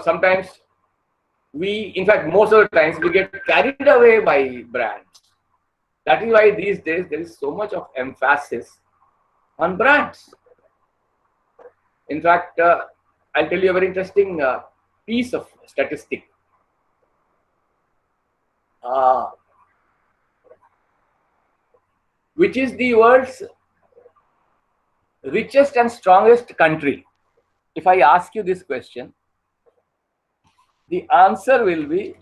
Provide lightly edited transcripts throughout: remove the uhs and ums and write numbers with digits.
Sometimes in fact, most of the times we get carried away by brands. That is why these days there is so much of emphasis on brands. In fact, I'll tell you a very interesting piece of statistic. Which is the world's richest and strongest country? If I ask you this question, the answer will be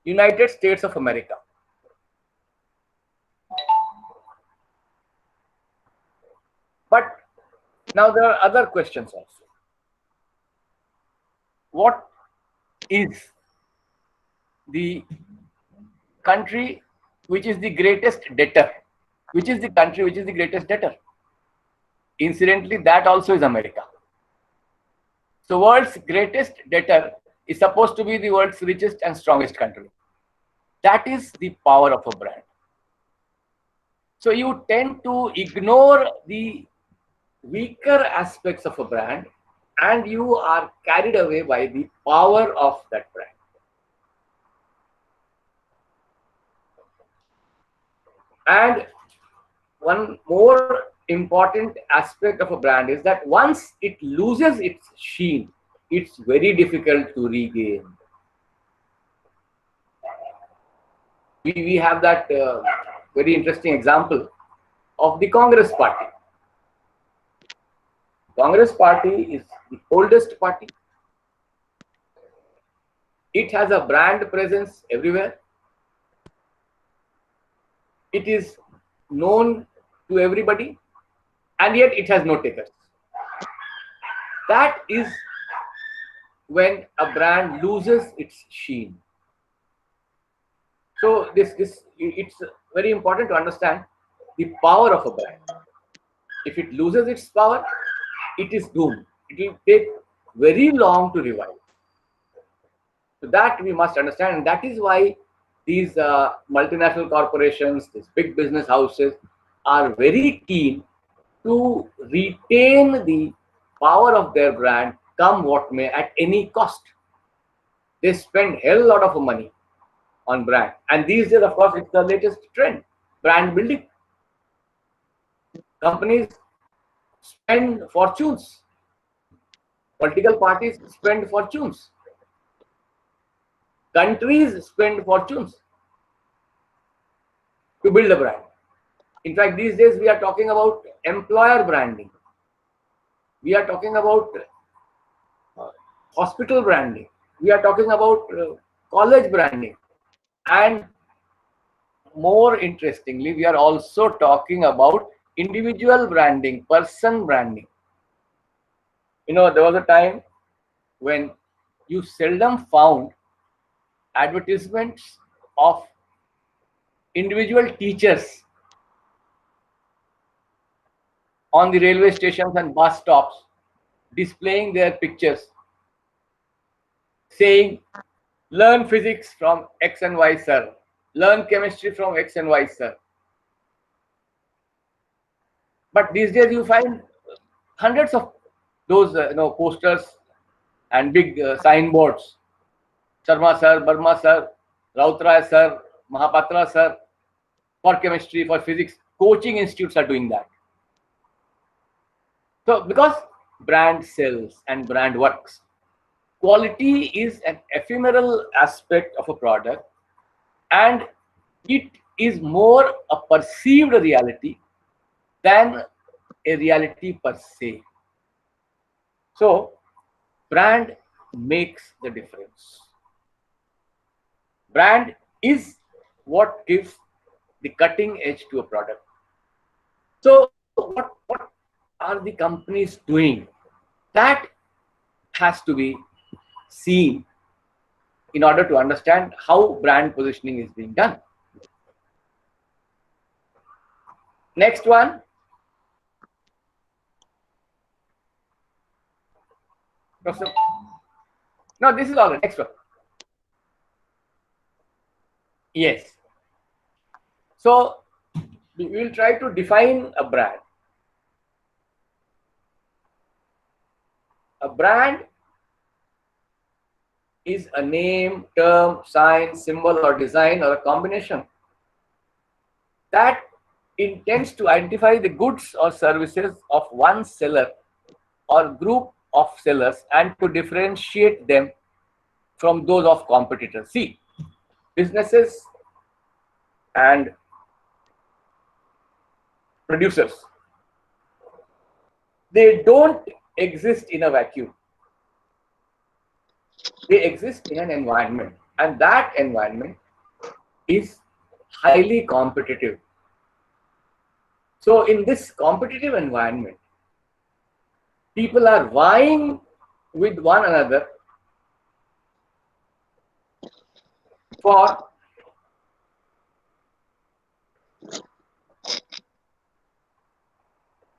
United States of America. But now there are other questions also. What is the country which is the greatest debtor? Which is the country which is the greatest debtor? Incidentally, that also is America. So world's greatest debtor is supposed to be the world's richest and strongest country. That is the power of a brand. So you tend to ignore the weaker aspects of a brand and you are carried away by the power of that brand. And one more important aspect of a brand is that once it loses its sheen, it's very difficult to regain. We have that very interesting example of the Congress Party. Congress Party is the oldest party. It has a brand presence everywhere. It is known to everybody, and yet it has no takers. That is when a brand loses its sheen. So it's very important to understand the power of a brand. If it loses its power, it is doomed. It will take very long to revive. So that we must understand, and that is why these multinational corporations, these big business houses are very keen to retain the power of their brand, come what may, at any cost. They spend hell lot of money on brand, and these days, of course, it's the latest trend, brand building. Companies spend fortunes. Political parties spend fortunes. Countries spend fortunes to build a brand. In fact, these days we are talking about employer branding. We are talking about hospital branding. We are talking about college branding. And more interestingly, we are also talking about individual branding, person branding. There was a time when you seldom found advertisements of individual teachers on the railway stations and bus stops displaying their pictures saying, learn physics from X and Y sir, learn chemistry from X and Y sir. But these days you find hundreds of those posters and big signboards. Sharma sir, Burma sir, Rautrai sir, Mahapatra sir, for chemistry, for physics. Coaching institutes are doing that. So because brand sells and brand works, quality is an ephemeral aspect of a product, and it is more a perceived reality than a reality per se. So brand makes the difference. Brand is what gives the cutting edge to a product. So what are the companies doing? That has to be seen in order to understand how brand positioning is being done. Next one. No, this is all right. Next one. Yes. So we will try to define a brand. A brand is a name, term, sign, symbol, or design, or a combination that intends to identify the goods or services of one seller or group of sellers and to differentiate them from those of competitors. See, businesses and producers, they don't exist in a vacuum. They exist in an environment, and that environment is highly competitive. So in this competitive environment, people are vying with one another for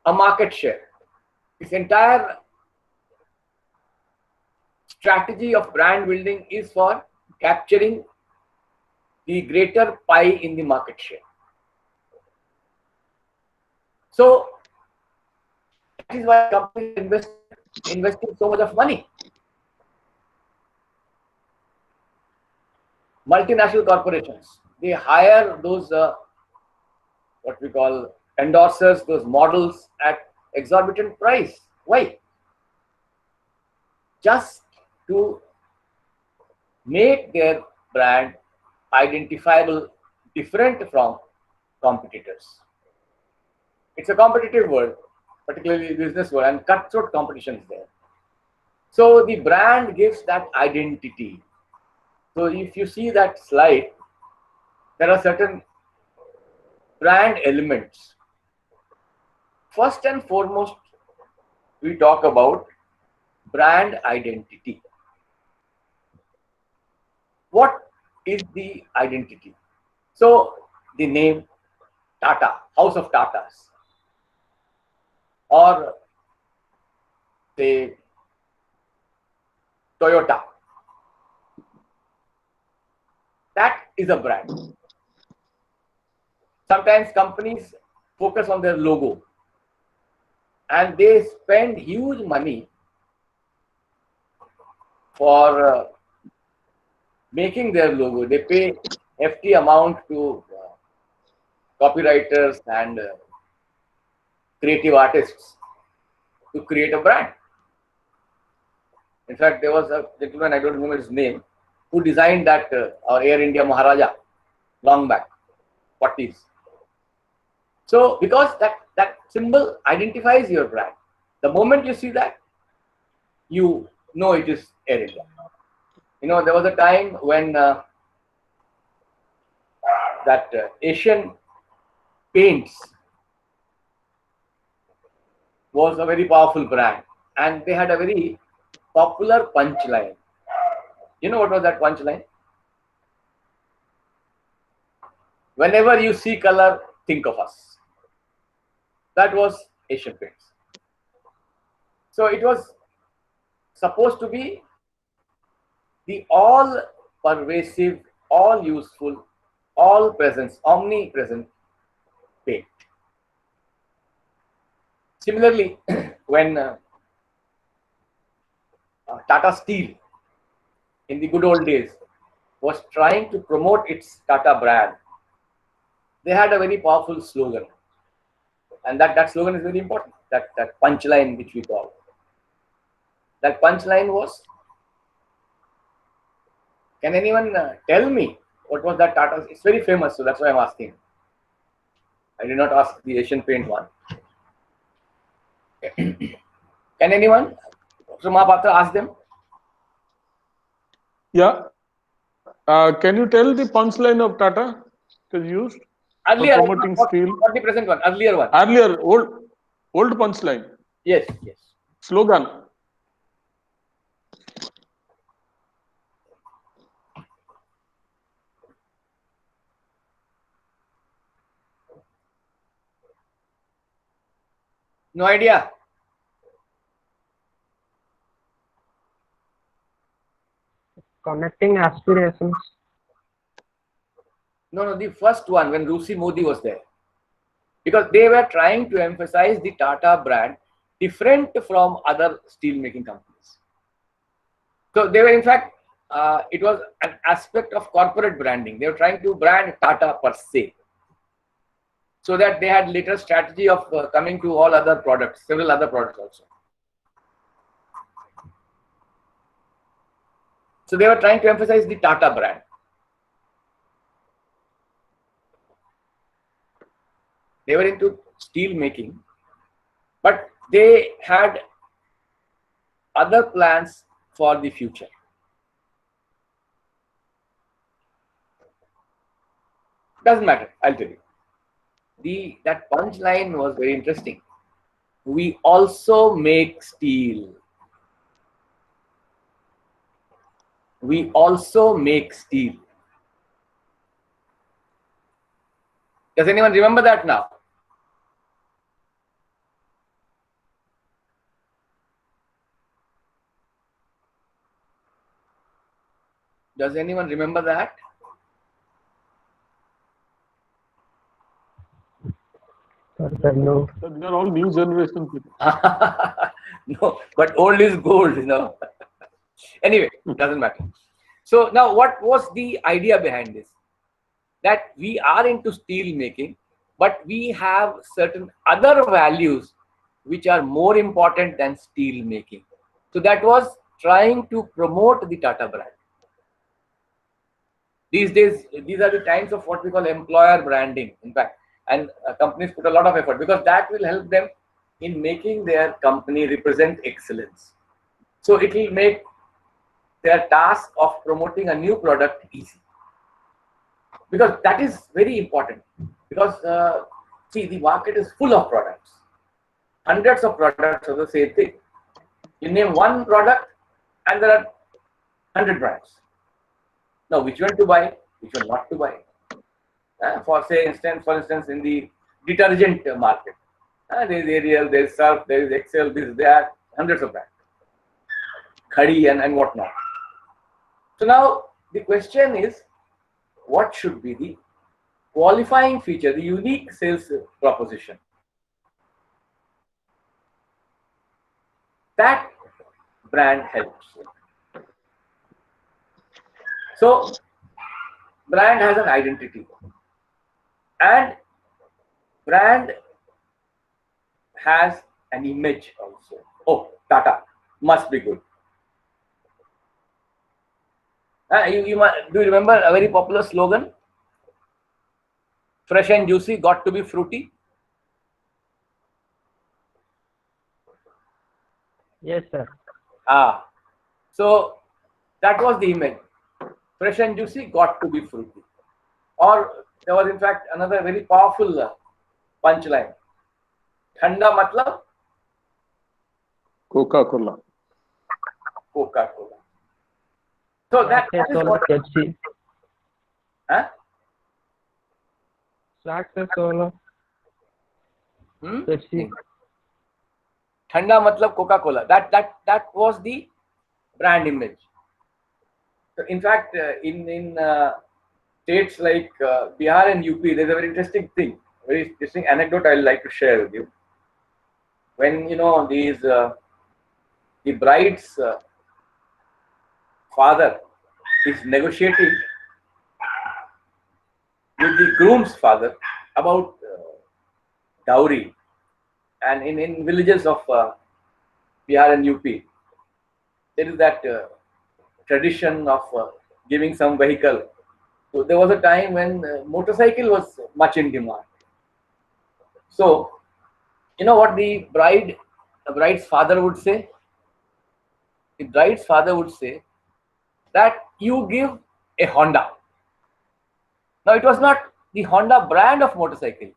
a market share. This entire strategy of brand building is for capturing the greater pie in the market share. So that is why companies investing so much of money. Multinational corporations, they hire those what we call endorsers, those models at exorbitant price. Why? Just to make their brand identifiable, different from competitors. It's a competitive world, particularly business world, and cutthroat competition is there. So the brand gives that identity. So if you see that slide, there are certain brand elements. First and foremost, we talk about brand identity. What is the identity? So the name Tata, House of Tatas, or say Toyota, that is a brand. Sometimes companies focus on their logo and they spend huge money for making their logo. They pay hefty amount to copywriters and creative artists to create a brand. In fact, there was a gentleman, I don't remember his name, who designed that our Air India Maharaja long back, 40s. So because that symbol identifies your brand, the moment you see that, you know it is Air India. You know, there was a time when that Asian Paints was a very powerful brand, and they had a very popular punchline. You know what was that punchline? Whenever you see color, think of us. That was Asian Paints. So it was supposed to be the all pervasive, all useful, all presence, omnipresent paint. Similarly, when Tata Steel in the good old days was trying to promote its Tata brand, they had a very powerful slogan, and that slogan is very important. That punchline which we call, that punchline was, can anyone tell me what was that Tata? It's very famous, so that's why I'm asking. I did not ask the Asian Paint one. Can anyone from Mahapatra ask them? Yeah. Can you tell the punchline of Tata it is used Earlier, for promoting steel? not the present one, earlier one. Earlier, old punchline. Yes, yes. Slogan. No idea. Connecting aspirations. No, the first one when Rusi Modi was there. Because they were trying to emphasize the Tata brand different from other steel making companies. So they were in fact it was an aspect of corporate branding. They were trying to brand Tata per se, so that they had later strategy of coming to all other products, several other products also. So they were trying to emphasize the Tata brand. They were into steel making, but they had other plans for the future. Doesn't matter, I'll tell you. That punchline was very interesting. We also make steel. We also make steel. Does anyone remember that now? Does anyone remember that? No. They are all new generation people. No, but old is gold, you know. Anyway, doesn't matter. So now what was the idea behind this? That we are into steel making, but we have certain other values which are more important than steel making. So that was trying to promote the Tata brand. These days, these are the times of what we call employer branding, in fact, and companies put a lot of effort because that will help them in making their company represent excellence. So it will make their task of promoting a new product easy, because that is very important. Because see, the market is full of products, hundreds of products of the same thing. You name one product and there are 100 brands. Now, which one to buy, which one not to buy? For instance, in the detergent market, there is Ariel, there is Surf, there is Excel, there are hundreds of brands, Khadi and whatnot. So now the question is, what should be the qualifying feature, the unique sales proposition that brand helps? So brand has an identity, and brand has an image also. Oh, Tata must be good. Do you remember a very popular slogan? Fresh and juicy, got to be fruity. Yes, sir. So that was the image. Fresh and juicy, got to be fruity. Or there was in fact another very powerful punchline. Thanda matlab? Coca-Cola. Coca-Cola. So that is what. Pepsi. Huh? Success solo. Pepsi. Thanda matlab Coca-Cola. That was the brand image. So in fact, in states like Bihar and UP, there's a very interesting thing, very interesting anecdote I'd like to share with you. When the bride's father is negotiating with the groom's father about dowry, and in villages of Bihar and UP, there is that tradition of giving some vehicle. So there was a time when motorcycle was much in demand. So you know what the bride's father would say? The bride's father would say that you give a Honda. Now it was not the Honda brand of motorcycle.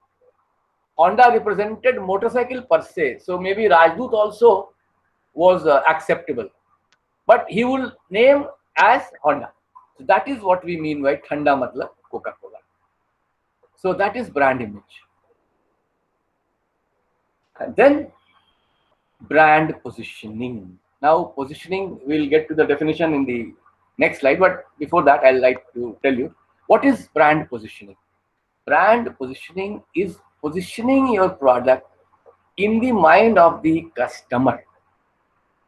Honda represented motorcycle per se. So maybe Rajdoot also was acceptable. But he will name as Honda. So that is what we mean by Thanda matlab Coca-Cola. So that is brand image. And then brand positioning. Now positioning, we'll get to the definition in the next slide. But before that, I'd like to tell you, what is brand positioning? Brand positioning is positioning your product in the mind of the customer,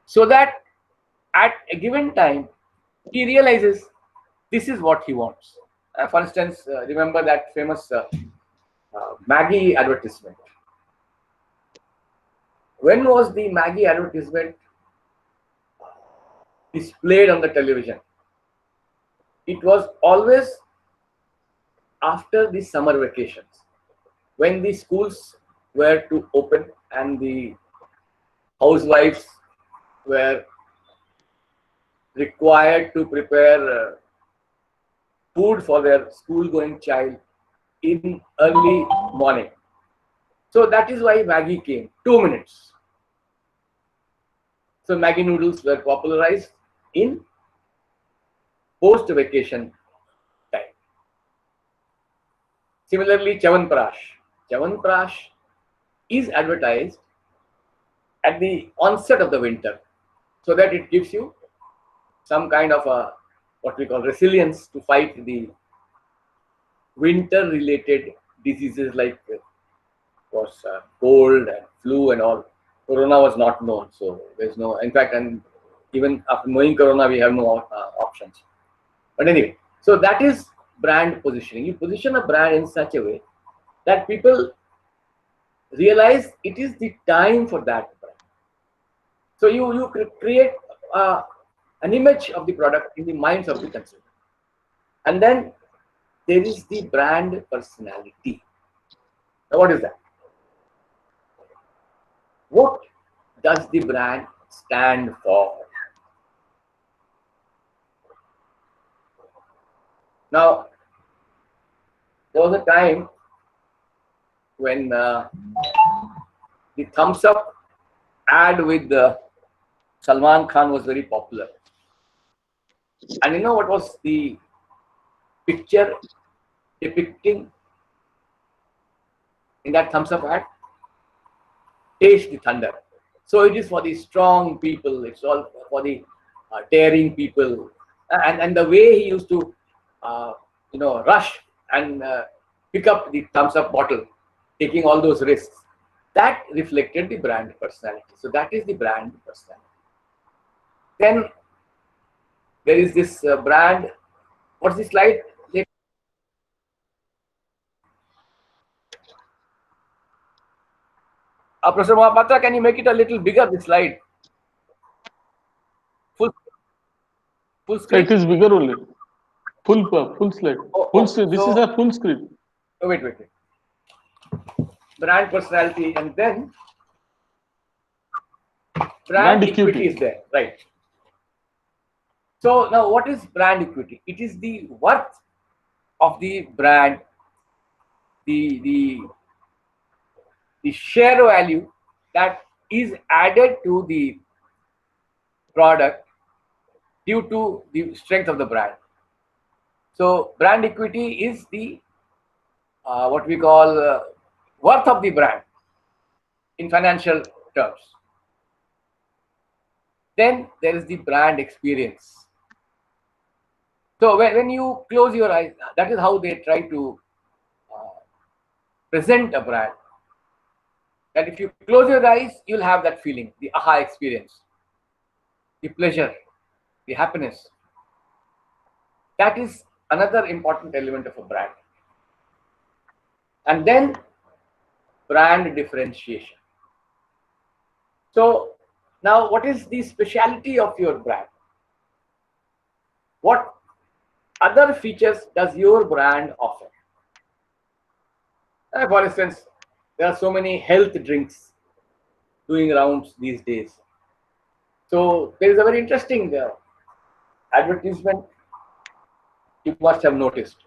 so that at a given time, he realizes this is what he wants. For instance, remember that famous Maggie advertisement. When was the Maggie advertisement displayed on the television? It was always after the summer vacations, when the schools were to open and the housewives were required to prepare food for their school-going child in early morning. So that is why Maggie came. 2 minutes. So Maggie noodles were popularized in post-vacation time. Similarly, Chyawanprash. Chyawanprash is advertised at the onset of the winter, so that it gives you some kind of a what we call resilience to fight the winter-related diseases like cold and flu and all. Corona was not known, so there's no. In fact, and even after knowing Corona, we have no options. But anyway, so that is brand positioning. You position a brand in such a way that people realize it is the time for that brand. So you create an image of the product in the minds of the consumer, and then there is the brand personality. Now, what is that? What does the brand stand for? Now, there was a time when the thumbs up ad with Salman Khan was very popular. And you know what was the picture depicting in that thumbs up ad? Taste the thunder. So it is for the strong people, it's all for the daring people. And the way he used to, rush and pick up the thumbs up bottle, taking all those risks, that reflected the brand personality. So that is the brand personality. Then there is this brand. What's the slide? Professor Mohapatra, can you make it a little bigger, this slide? Full screen? It is bigger only. Full slide. Full screen. This is a full screen. Oh, wait. Brand personality, and then brand equity is there, right? So now, what is brand equity? It is the worth of the brand, the share value that is added to the product due to the strength of the brand. So brand equity is the what we call worth of the brand in financial terms. Then there is the brand experience. So when you close your eyes, that is how they try to present a brand. And if you close your eyes, you'll have that feeling, the aha experience, the pleasure, the happiness. That is another important element of a brand. And then brand differentiation. So now, what is the speciality of your brand? What other features does your brand offer? For instance, there are so many health drinks doing rounds these days. So there is a very interesting advertisement you must have noticed.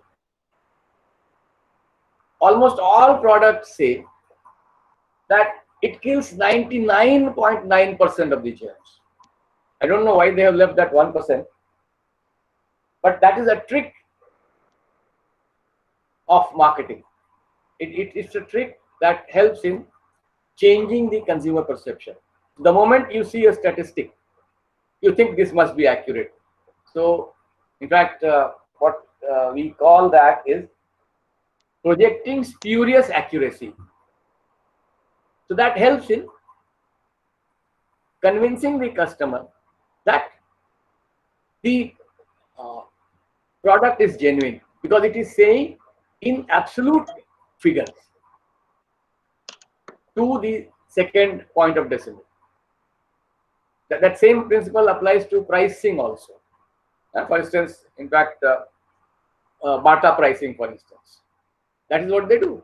Almost all products say that it kills 99.9% of the germs. I don't know why they have left that 1%, but that is a trick of marketing. It's a trick that helps in changing the consumer perception. The moment you see a statistic, you think this must be accurate. So, in fact, what we call that is projecting spurious accuracy. So that helps in convincing the customer that the product is genuine because it is saying in absolute figures to the second point of decimal. That same principle applies to pricing also. For instance, in fact, Bata pricing, for instance, that is what they do.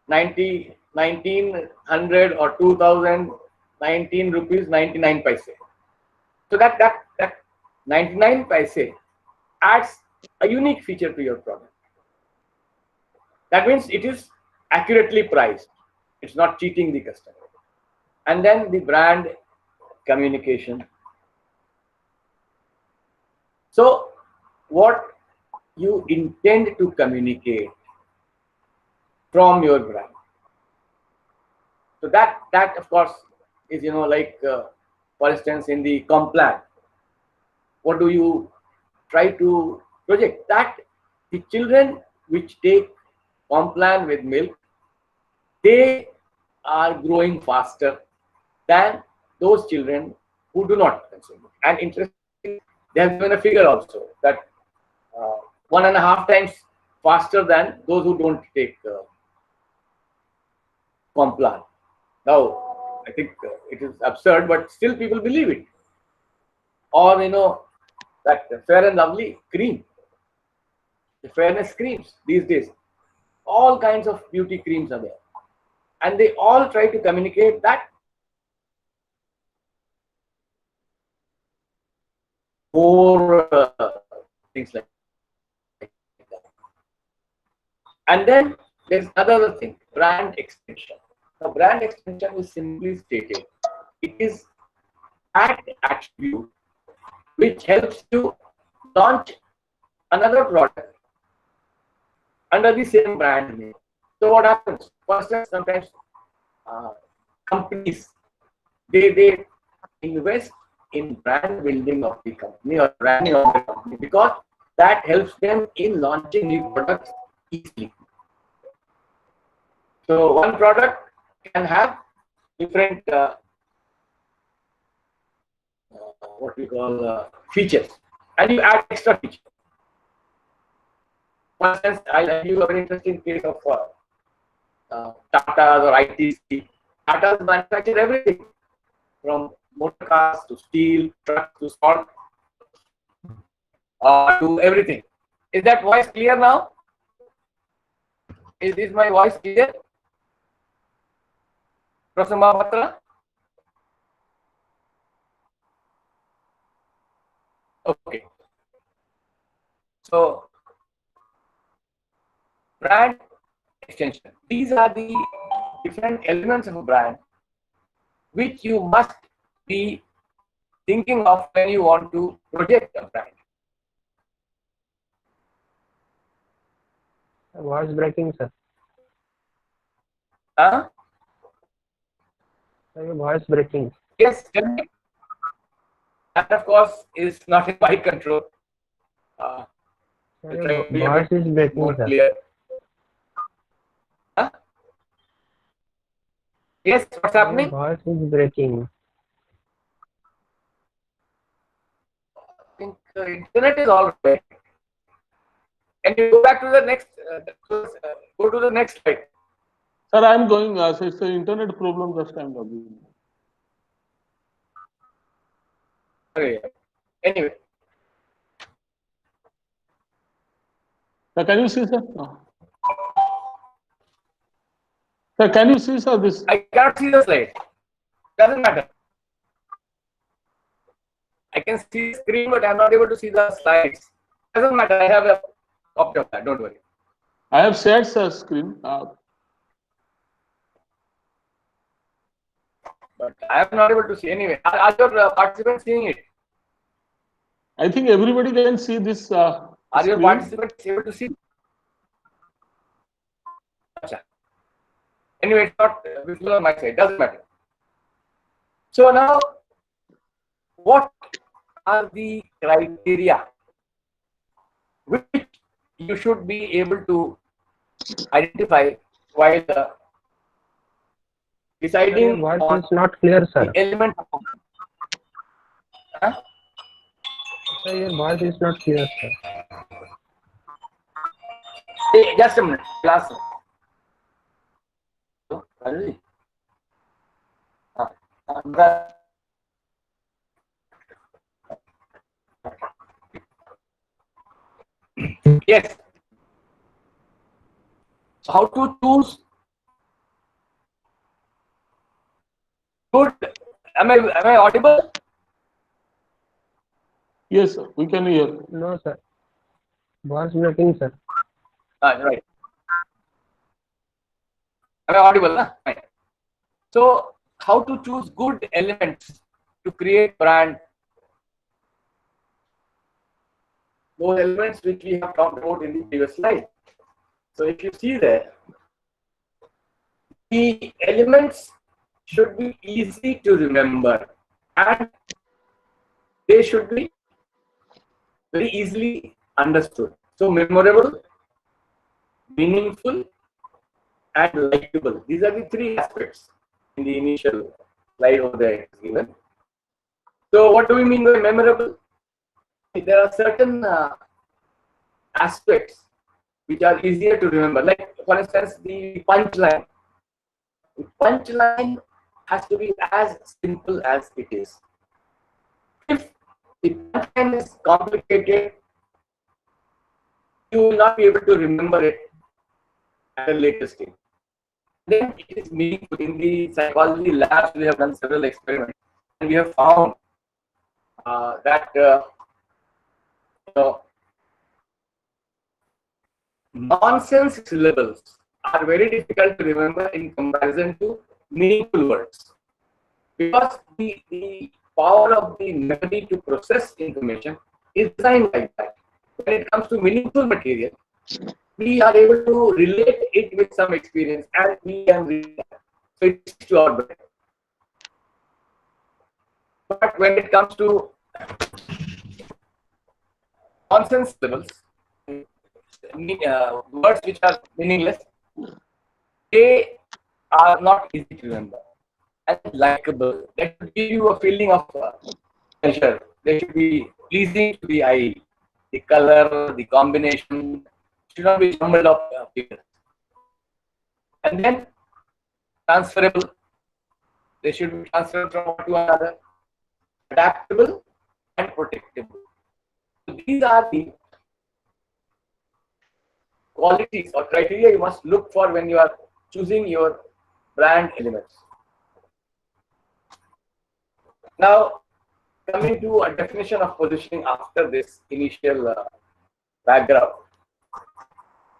1900 or 2019 rupees 99 paise. So that 99 paise adds a unique feature to your product. That means it is accurately priced. It's not cheating the customer. And then the brand communication. So what you intend to communicate from your brand. So that of course is, like for instance, in the Complan, what do you try to project? That the children which take Complan with milk, they are growing faster than those children who do not consume it. And interesting, they have given a figure also that 1.5 times faster than those who don't take Complan. Now, I think it is absurd, but still people believe it. Or that Fair and Lovely cream, the fairness creams these days, all kinds of beauty creams are there, and they all try to communicate that more things like that. And then there's another thing, brand extension. Now, brand extension is simply stated. It is that attribute which helps you launch another product under the same brand name. So what happens? First, sometimes companies they invest in brand building of the company or branding of the company because that helps them in launching new products easily. So one product can have different what we call features, and you add extra features. For instance, I'll give you a very interesting case of Tata or ITC. Tata manufacture everything from motor cars to steel, trucks to salt, to everything. Is that voice clear now? Is this my voice clear? Professor Mahapatra? Okay. So, brand extension. These are the different elements of a brand which you must be thinking of when you want to project a brand. Voice breaking, sir. Huh? Sir, your voice breaking. Yes, tell me. That of course is not in my control. Sir, I'll your try to be a voice bit is breaking, more sir. clear. Huh? Yes, what's Sir, your happening? voice is breaking. I think internet is all right. Can you go back to the next? Go to the next slide. Sir, I am going. So it's an internet problem. Just I'm logging. Okay. Anyway, Sir, can you see, sir? No. Sir, can you see, sir, this? I cannot see the slide. Doesn't matter. I can see the screen, but I'm not able to see the slides. Doesn't matter. I have a copy of that. Don't worry. I have shared, sir, screen. But I am not able to see. Anyway, are your participants seeing it? I think everybody can see this. Are your screen. participants able to see? Achha. Anyway, it's not visible on my side. Doesn't matter. So now, what are the criteria which you should be able to identify while Sir, your deciding voice on is not clear, sir. the element of huh? Sir, your voice is not clear, sir. Hey, just a minute, class. Ravi? Ah, yes. So how to choose good? Am I audible? Yes, sir, we can hear. No, sir. Voice breaking, sir. Right. Am I audible? Na? Right. So how to choose good elements to create brand? Those elements which we have talked about in the previous slide. So if you see there, the elements should be easy to remember and they should be very easily understood. So memorable, meaningful, and likable. These are the three aspects in the initial slide over there given. So what do we mean by memorable? There are certain aspects which are easier to remember. Like for instance, the punchline. The punchline has to be as simple as it is. If the punchline is complicated, you will not be able to remember it at a later stage. Then it is meaningful. In the psychology labs, we have done several experiments and we have found that nonsense syllables are very difficult to remember in comparison to meaningful words because the power of the memory to process information is designed like that. When it comes to meaningful material, we are able to relate it with some experience and we can read that. So it's to our brain. But when it comes to nonsense syllables, words which are meaningless, they are not easy to remember and likable. They should give you a feeling of pleasure. They should be pleasing to the eye. The color, the combination should not be jumbled up figures. And then transferable. They should be transferred from one to another. Adaptable and protectable. So these are the qualities or criteria you must look for when you are choosing your brand elements. Now, coming to a definition of positioning after this initial background.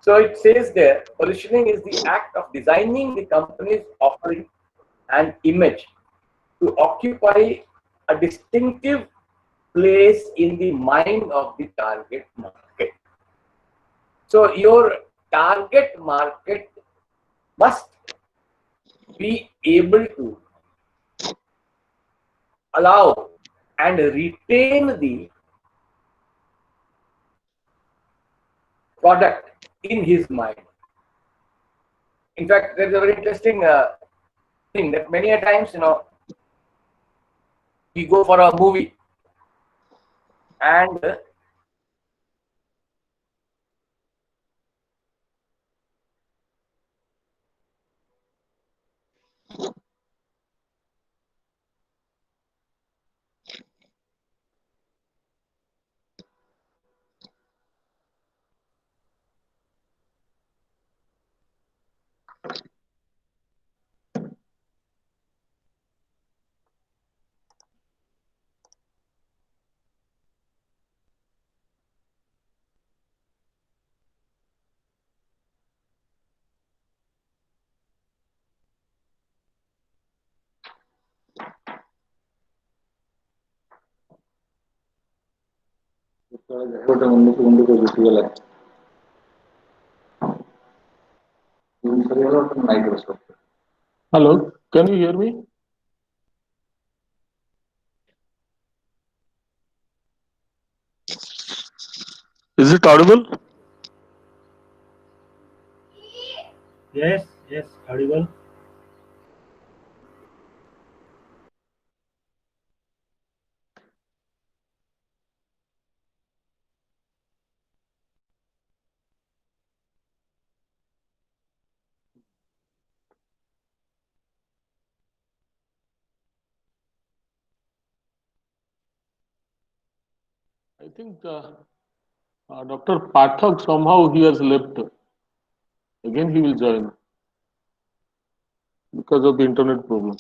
So it says there, positioning is the act of designing the company's offering and image to occupy a distinctive place in the mind of the target market. So your target market must be able to allow and retain the product in his mind. In fact, there's a very interesting thing that many a times, we go for a movie and Hello, can you hear me? Is it audible? Yes, yes, audible. I think Dr. Pathak somehow he has left. Again, he will join because of the internet problem.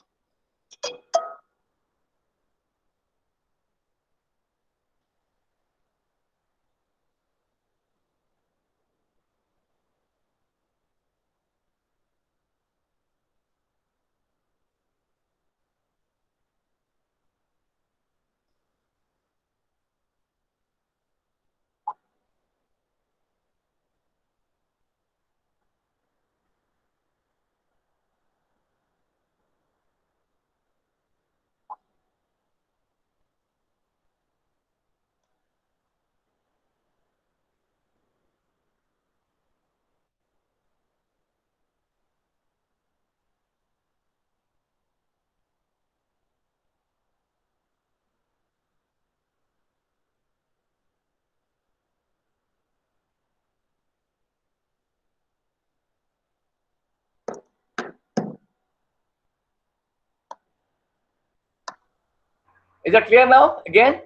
Is that clear now? Again,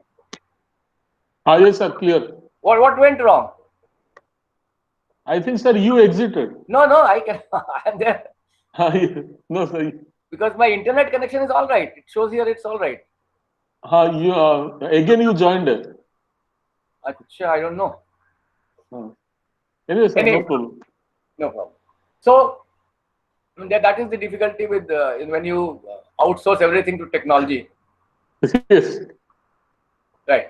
Yes, sir, clear. what went wrong? I think, sir, you exited. No, I can. I am there No, sir. because my internet connection is all right. It shows here it's all right. You again you joined. Achha, I don't know. Anyway, sir, Anyway. no problem. No problem. So that is the difficulty with when you outsource everything to technology. Yes. Right.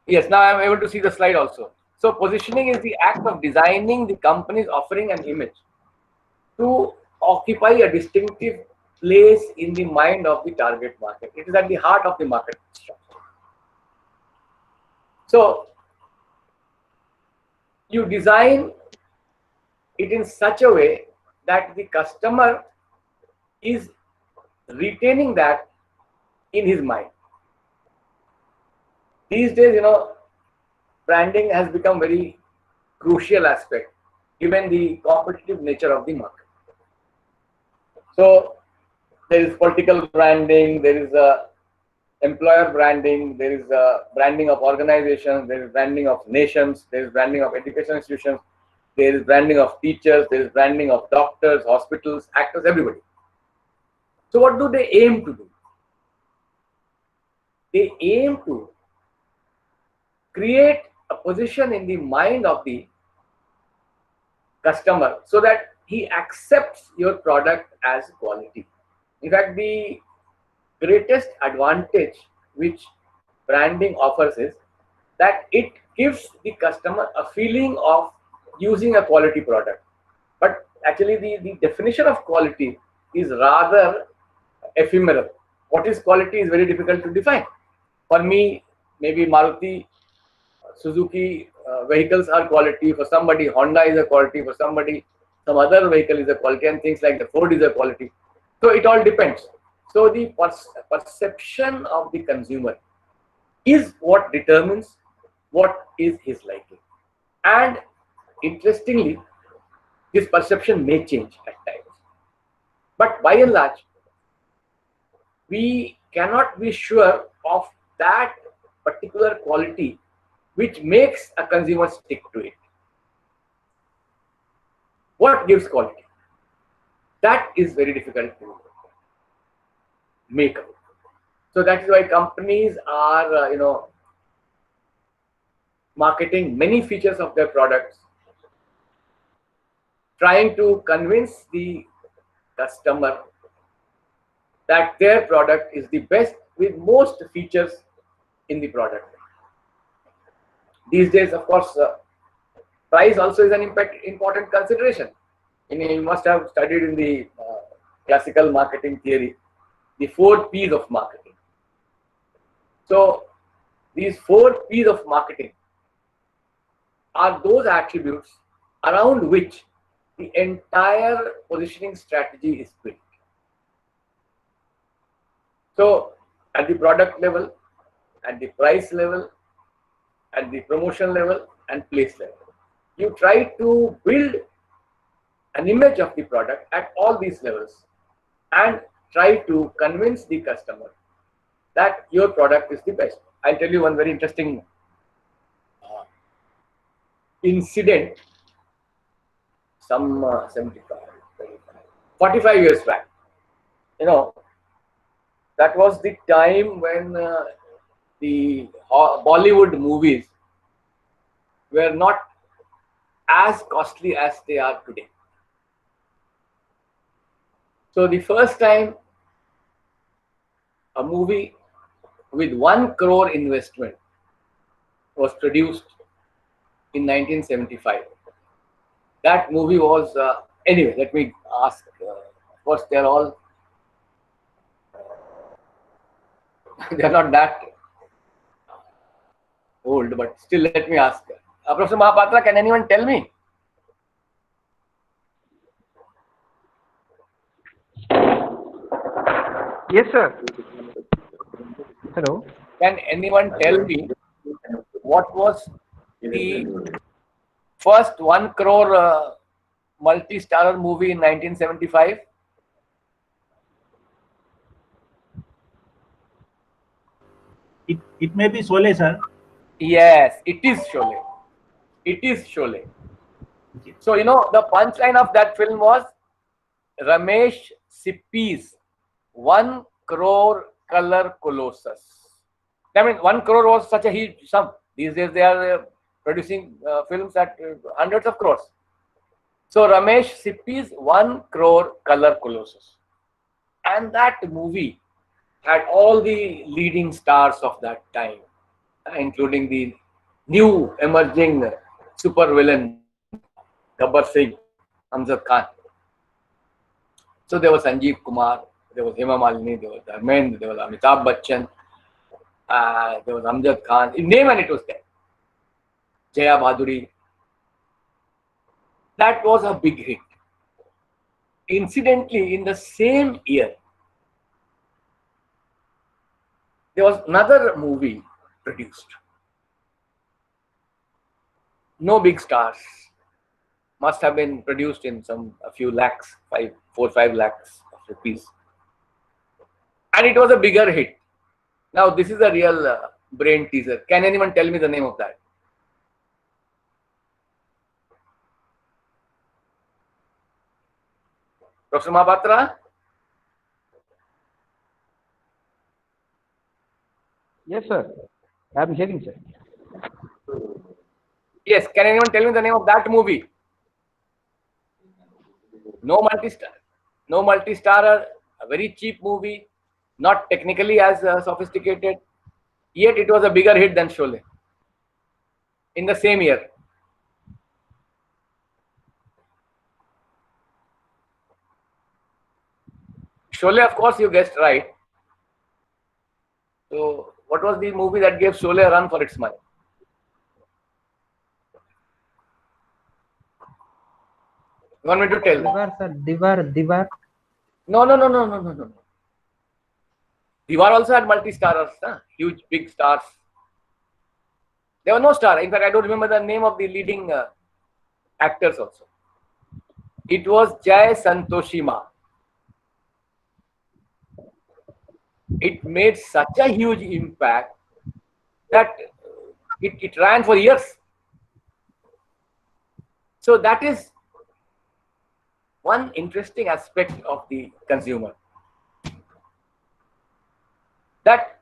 Yes, now I'm able to see the slide also. So positioning is the act of designing the company's offering and image to occupy a distinctive place in the mind of the target market. It is at the heart of the market structure. So you design it in such a way that the customer is retaining that in his mind. These days, branding has become very crucial aspect given the competitive nature of the market. So there is political branding, there is employer branding, there is branding of organizations, there is branding of nations, there is branding of education institutions, there is branding of teachers, there is branding of doctors, hospitals, actors, everybody. So what do they aim to do? They aim to create a position in the mind of the customer so that he accepts your product as quality. In fact, the greatest advantage which branding offers is that it gives the customer a feeling of using a quality product. But actually the definition of quality is rather ephemeral. What is quality is very difficult to define. For me, maybe Maruti Suzuki vehicles are quality, for somebody Honda is a quality, for somebody some other vehicle is a quality, and things like the Ford is a quality. So it all depends. So the perception of the consumer is what determines what is his liking. And interestingly, this perception may change at times. But by and large, we cannot be sure of that particular quality which makes a consumer stick to it. What gives quality? That is very difficult to make out. So that is why companies are, marketing many features of their products, trying to convince the customer that their product is the best with most features in the product. These days, of course, price also is an important consideration. You must have studied in the classical marketing theory, the 4 P's of marketing. So these 4 P's of marketing are those attributes around which the entire positioning strategy is built. So at the product level, at the price level, at the promotion level and place level, you try to build an image of the product at all these levels and try to convince the customer that your product is the best. I'll tell you one very interesting incident some 75, 45 years back. You know, that was the time when the Bollywood movies were not as costly as they are today. So the first time a movie with 1 crore investment was produced in 1975. That movie was, anyway, let me ask, of course they're all, they're not that old, but still let me ask. Professor Mahapatra, can anyone tell me? Yes, sir. Hello. Can anyone tell me what was the first 1 crore multi-starrer movie in 1975? It may be Sole, sir. Yes, it is Sholay. It is Sholay. So, you know, the punchline of that film was Ramesh Sippy's 1 crore color colossus. I mean, 1 crore was such a huge sum. These days they are producing films at hundreds of crores. So Ramesh Sippy's 1 crore color colossus. And that movie had all the leading stars of that time, including the new emerging super villain Gabbar Singh, Amjad Khan. So there was Sanjeev Kumar, there was Hema Malini, there was Dharmendra, there was Amitabh Bachchan, there was Amjad Khan. You name and it was there. Jaya Bhaduri. That was a big hit. Incidentally, in the same year, there was another movie produced. No big stars. Must have been produced in a few lakhs, 5 lakhs of rupees. And it was a bigger hit. Now, this is a real brain teaser. Can anyone tell me the name of that? Professor Mahapatra? Yes, sir. I'm hearing, sir. Yes, can anyone tell me the name of that movie? No multi-starrer, a very cheap movie, not technically as sophisticated, yet it was a bigger hit than Sholay in the same year. Sholay, of course, you guessed right. So, what was the movie that gave Sholay a run for its money? You want me to tell them? Divar, sir. Divar. No. Diwar also had multi-starrers, huge, big stars. There were no stars. In fact, I don't remember the name of the leading actors also. It was Jai Santoshima. It made such a huge impact that it ran for years. So that is one interesting aspect of the consumer. That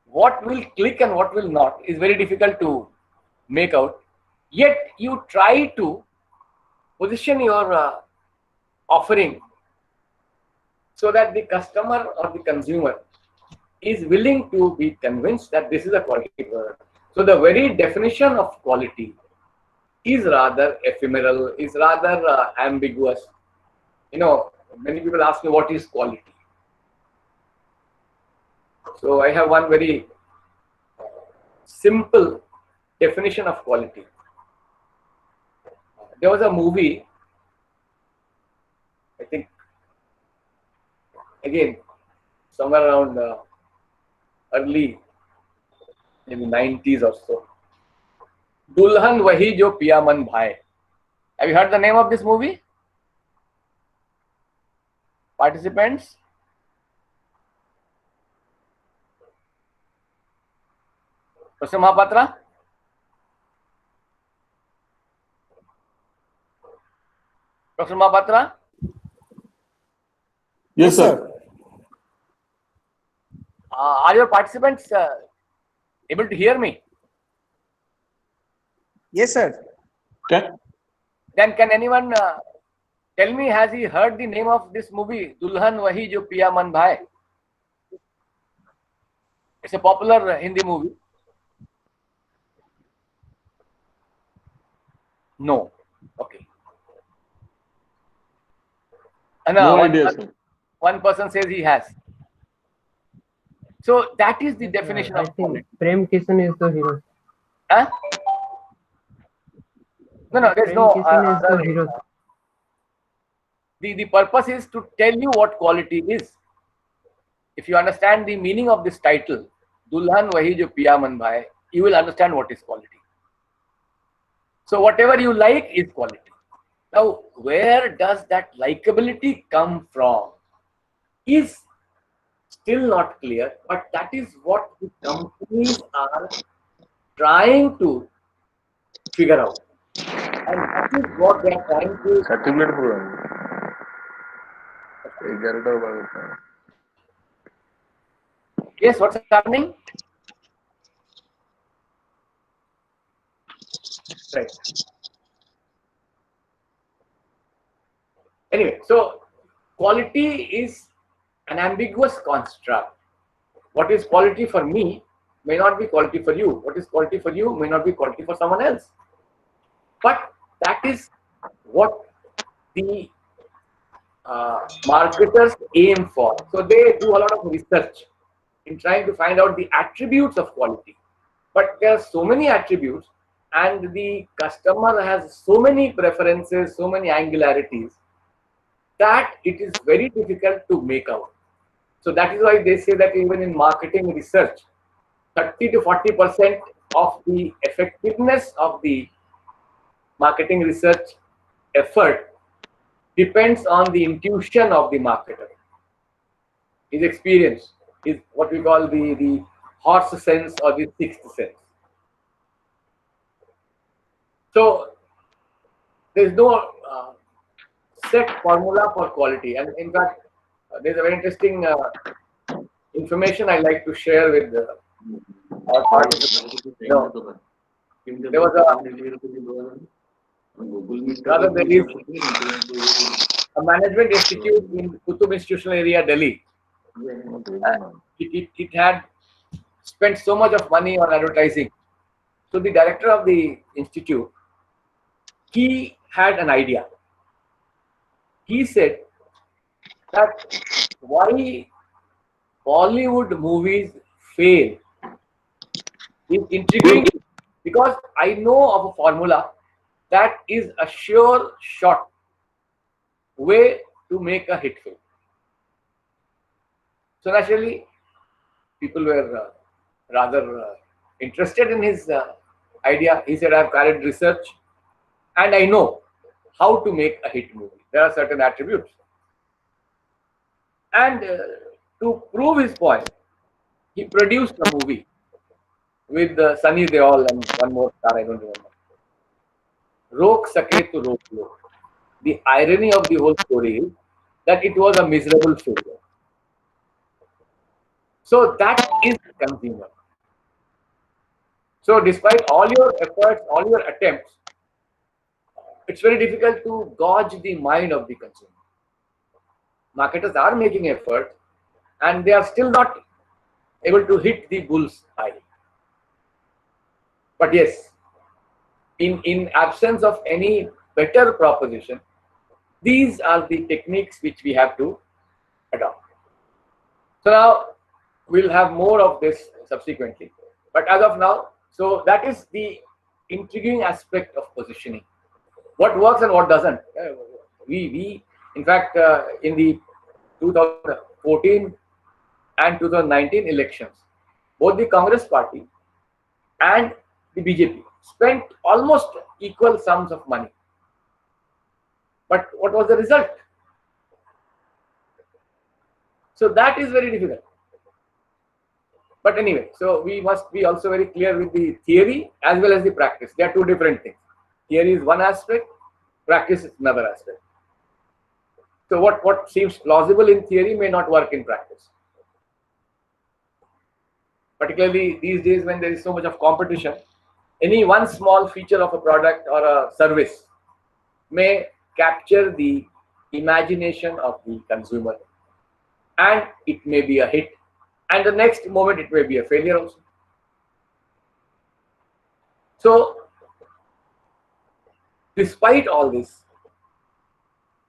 what will click and what will not is very difficult to make out. Yet you try to position your offering so that the customer or the consumer is willing to be convinced that this is a quality product. So the very definition of quality is rather ephemeral, is rather ambiguous. You know, many people ask me what is quality. So I have one very simple definition of quality. There was a movie, I think, again, somewhere around early, maybe 90s or so. Dulhan Wahi Jo Piya Man Bhai. Have you heard the name of this movie? Participants? Professor Mahapatra? Professor Mahapatra? Yes, sir. Are your participants able to hear me? Yes, sir. Can, Then can anyone tell me, has he heard the name of this movie, Dulhan Wahi Jo Piya Man Bhai? It's a popular Hindi movie. No. Okay. no idea, sir. One person says he has. So that is the definition I of think quality. Prem Kishan is the hero. Huh? No, there's Prem no. Kishan is the hero. The purpose is to tell you what quality is. If you understand the meaning of this title, Dulhan Wahi Jo Piya Man Bhai, you will understand what is quality. So whatever you like is quality. Now, where does that likability come from is still not clear, but that is what the companies are trying to figure out. And that is what they are trying to. Certificate program. 11টা বাজে। Yes, what's happening? Right. Anyway, so quality is an ambiguous construct. What is quality for me may not be quality for you. What is quality for you may not be quality for someone else. But that is what the marketers aim for. So they do a lot of research in trying to find out the attributes of quality. But there are so many attributes, and the customer has so many preferences, so many angularities, that it is very difficult to make out. So that is why they say that even in marketing research, 30 to 40% of the effectiveness of the marketing research effort depends on the intuition of the marketer. His experience is what we call the horse sense or the sixth sense. So there is no set formula for quality, and in fact, there's a very interesting information I like to share with our participants. There was a management institute in Qutub Institutional Area, Delhi. It had spent so much of money on advertising. So the director of the institute, he had an idea. He said that why Bollywood movies fail is intriguing, because I know of a formula that is a sure shot way to make a hit film. So naturally, people were rather interested in his idea. He said, I've carried research and I know how to make a hit movie. There are certain attributes. And to prove his point, he produced a movie with Sunny Deol and one more star, I don't remember. Rok Sake to Rok Lo. The irony of the whole story is that it was a miserable failure. So that is consumer. So despite all your efforts, all your attempts, it's very difficult to gauge the mind of the consumer. Marketers are making efforts and they are still not able to hit the bull's eye. But yes, in absence of any better proposition, these are the techniques which we have to adopt. So now we'll have more of this subsequently. But as of now, so that is the intriguing aspect of positioning. What works and what doesn't. We in fact, in the 2014 and 2019 elections, both the Congress party and the BJP spent almost equal sums of money. But what was the result? So that is very difficult. But anyway, so we must be also very clear with the theory as well as the practice. They are two different things. Theory is one aspect, practice is another aspect. So what seems plausible in theory may not work in practice. Particularly these days when there is so much of competition, any one small feature of a product or a service may capture the imagination of the consumer, and it may be a hit, and the next moment it may be a failure also. So despite all this,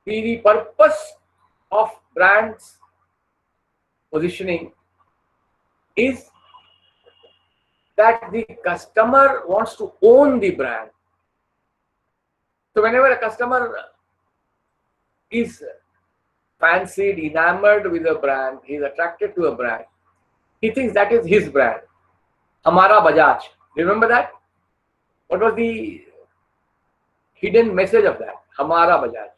the purpose of brands positioning is that the customer wants to own the brand. So whenever a customer is fancied, enamored with a brand, he is attracted to a brand, he thinks that is his brand. Hamara Bajaj. Remember that? What was the hidden message of that? Hamara Bajaj.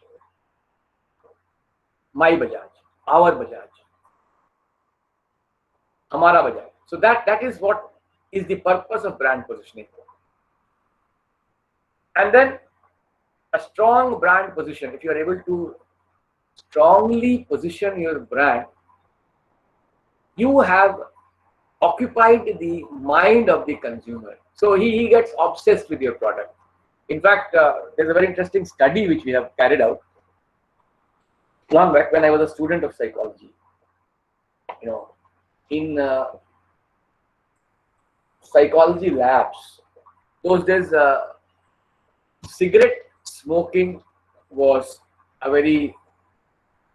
My Bajaj. Our Bajaj. Hamara Bajaj. So that is what is the purpose of brand positioning. And then a strong brand position, if you are able to strongly position your brand, you have occupied the mind of the consumer. So he gets obsessed with your product. In fact, there's a very interesting study which we have carried out long back when I was a student of psychology. In psychology labs, those days cigarette smoking was a very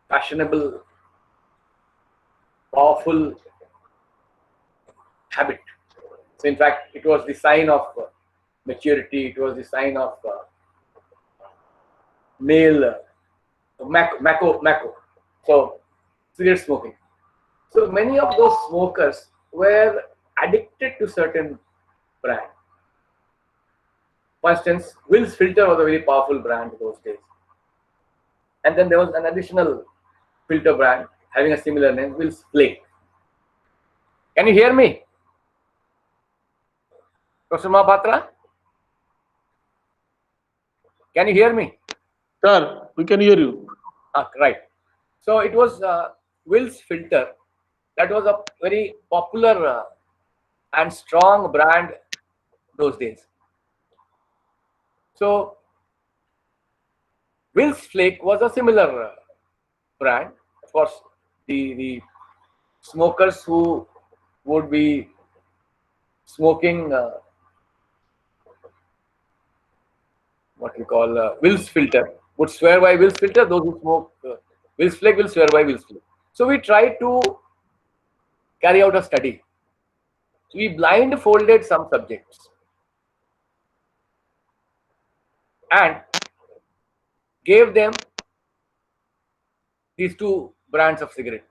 fashionable, powerful habit. So in fact, it was the sign of maturity, it was the sign of male Mako. So cigarette smoking. So many of those smokers were addicted to certain brand. For instance, Will's Filter was a very powerful brand those days. And then there was an additional filter brand having a similar name, Will's Flake. Can you hear me? Professor Mahapatra? Can you hear me? Sir, we can hear you. Right. So it was Will's Filter. That was a very popular and strong brand those days. So Will's Flake was a similar brand. Of course, the smokers who would be smoking what we call Will's Filter would swear by Will's Filter. Those who smoke Will's Flake will swear by Will's Flake. So we tried to carry out a study. We blindfolded some subjects and gave them these two brands of cigarettes.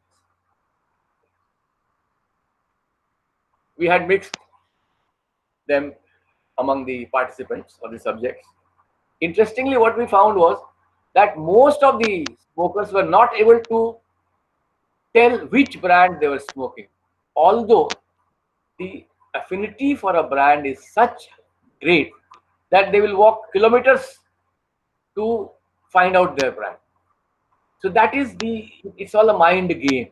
We had mixed them among the participants or the subjects. Interestingly, what we found was that most of the smokers were not able to tell which brand they were smoking, although the affinity for a brand is such great that they will walk kilometers to find out their brand. So that is it's all a mind game.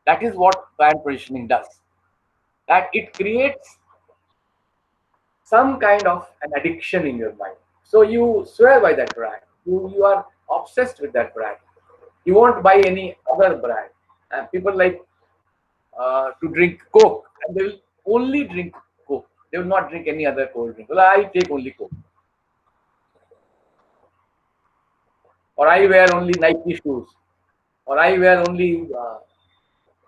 That is what brand positioning does. That it creates some kind of an addiction in your mind. So you swear by that brand. You are obsessed with that brand. You won't buy any other brand. And people like to drink Coke, and they will only drink Coke. They will not drink any other cold drink. Well, I take only Coke. Or I wear only Nike shoes. Or I wear only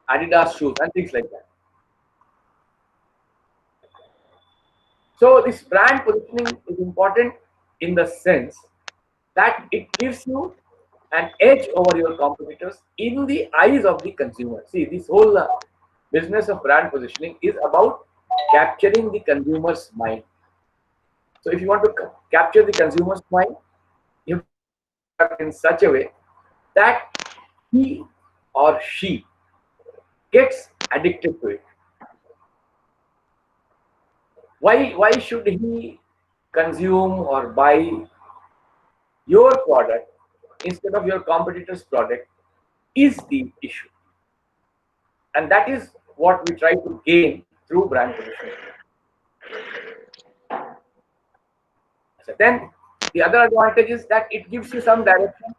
Adidas shoes and things like that. So this brand positioning is important in the sense that it gives you an edge over your competitors in the eyes of the consumer. See, this whole business of brand positioning is about capturing the consumer's mind. So if you want to capture the consumer's mind, you have to act in such a way that he or she gets addicted to it. Why should he consume or buy your product instead of your competitor's product is the issue. And that is what we try to gain through brand positioning. So then the other advantage is that it gives you some direction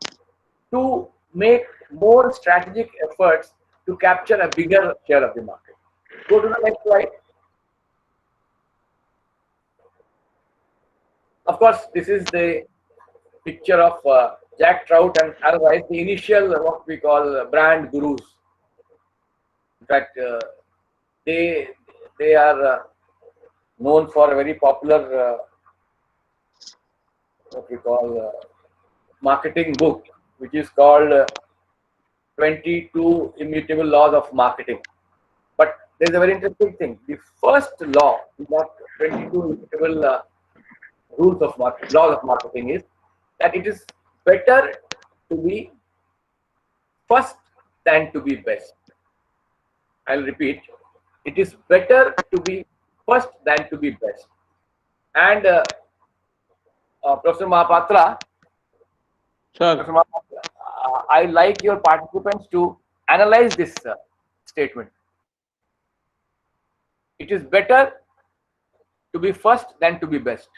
to make more strategic efforts to capture a bigger share of the market. Go to the next slide. Of course, this is the picture of Jack Trout and Al Rice, the initial what we call brand gurus. In fact, they are known for a very popular what we call marketing book, which is called 22 Immutable Laws of Marketing. But there's a very interesting thing. The first law in that 22 Immutable laws of marketing is that it is better to be first than to be best. I'll repeat. It is better to be first than to be best. And Professor Mahapatra, Sir, I like your participants to analyze this statement. It is better to be first than to be best.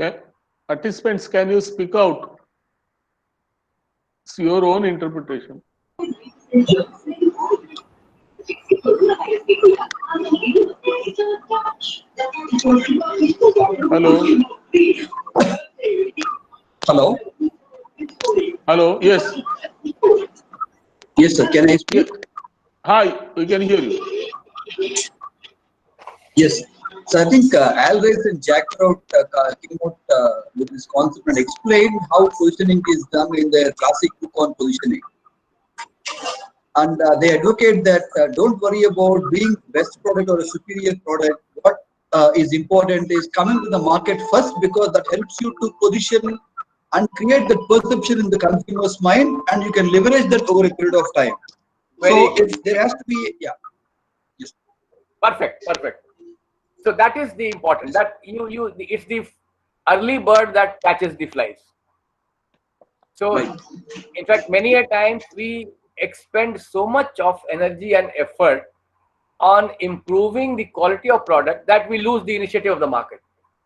okay. Participants, can you speak out? It's your own interpretation. Hello. Hello. Hello. Yes. Yes, sir. Can I speak? Hi. We can hear you. Yes. So I think Al Rice and Jack Trout came out with this concept and explained how positioning is done in their classic book on positioning. And they advocate that don't worry about being best product or a superior product. What is important is coming to the market first, because that helps you to position and create that perception in the consumer's mind, and you can leverage that over a period of time. So there has to be, yeah. Yes. Perfect. So that is the important. That it's the early bird that catches the flies. So Right. in fact, many a times we expend so much of energy and effort on improving the quality of product that we lose the initiative of the market.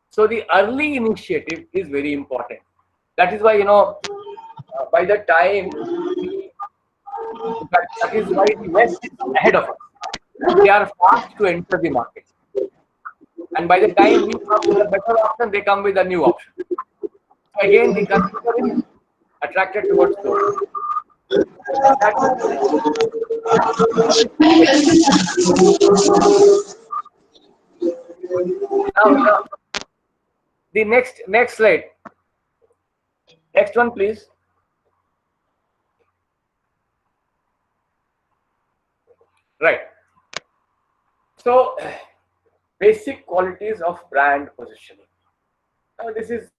So the early initiative is very important. That is why, by the time in fact, that is why the West is ahead of us. They are fast to enter the market. And by the time we come with a better option, they come with a new option. So again, the consumer is attracted towards those. Now, the next slide. Next one, please. Right. So, basic qualities of brand positioning. Now, this is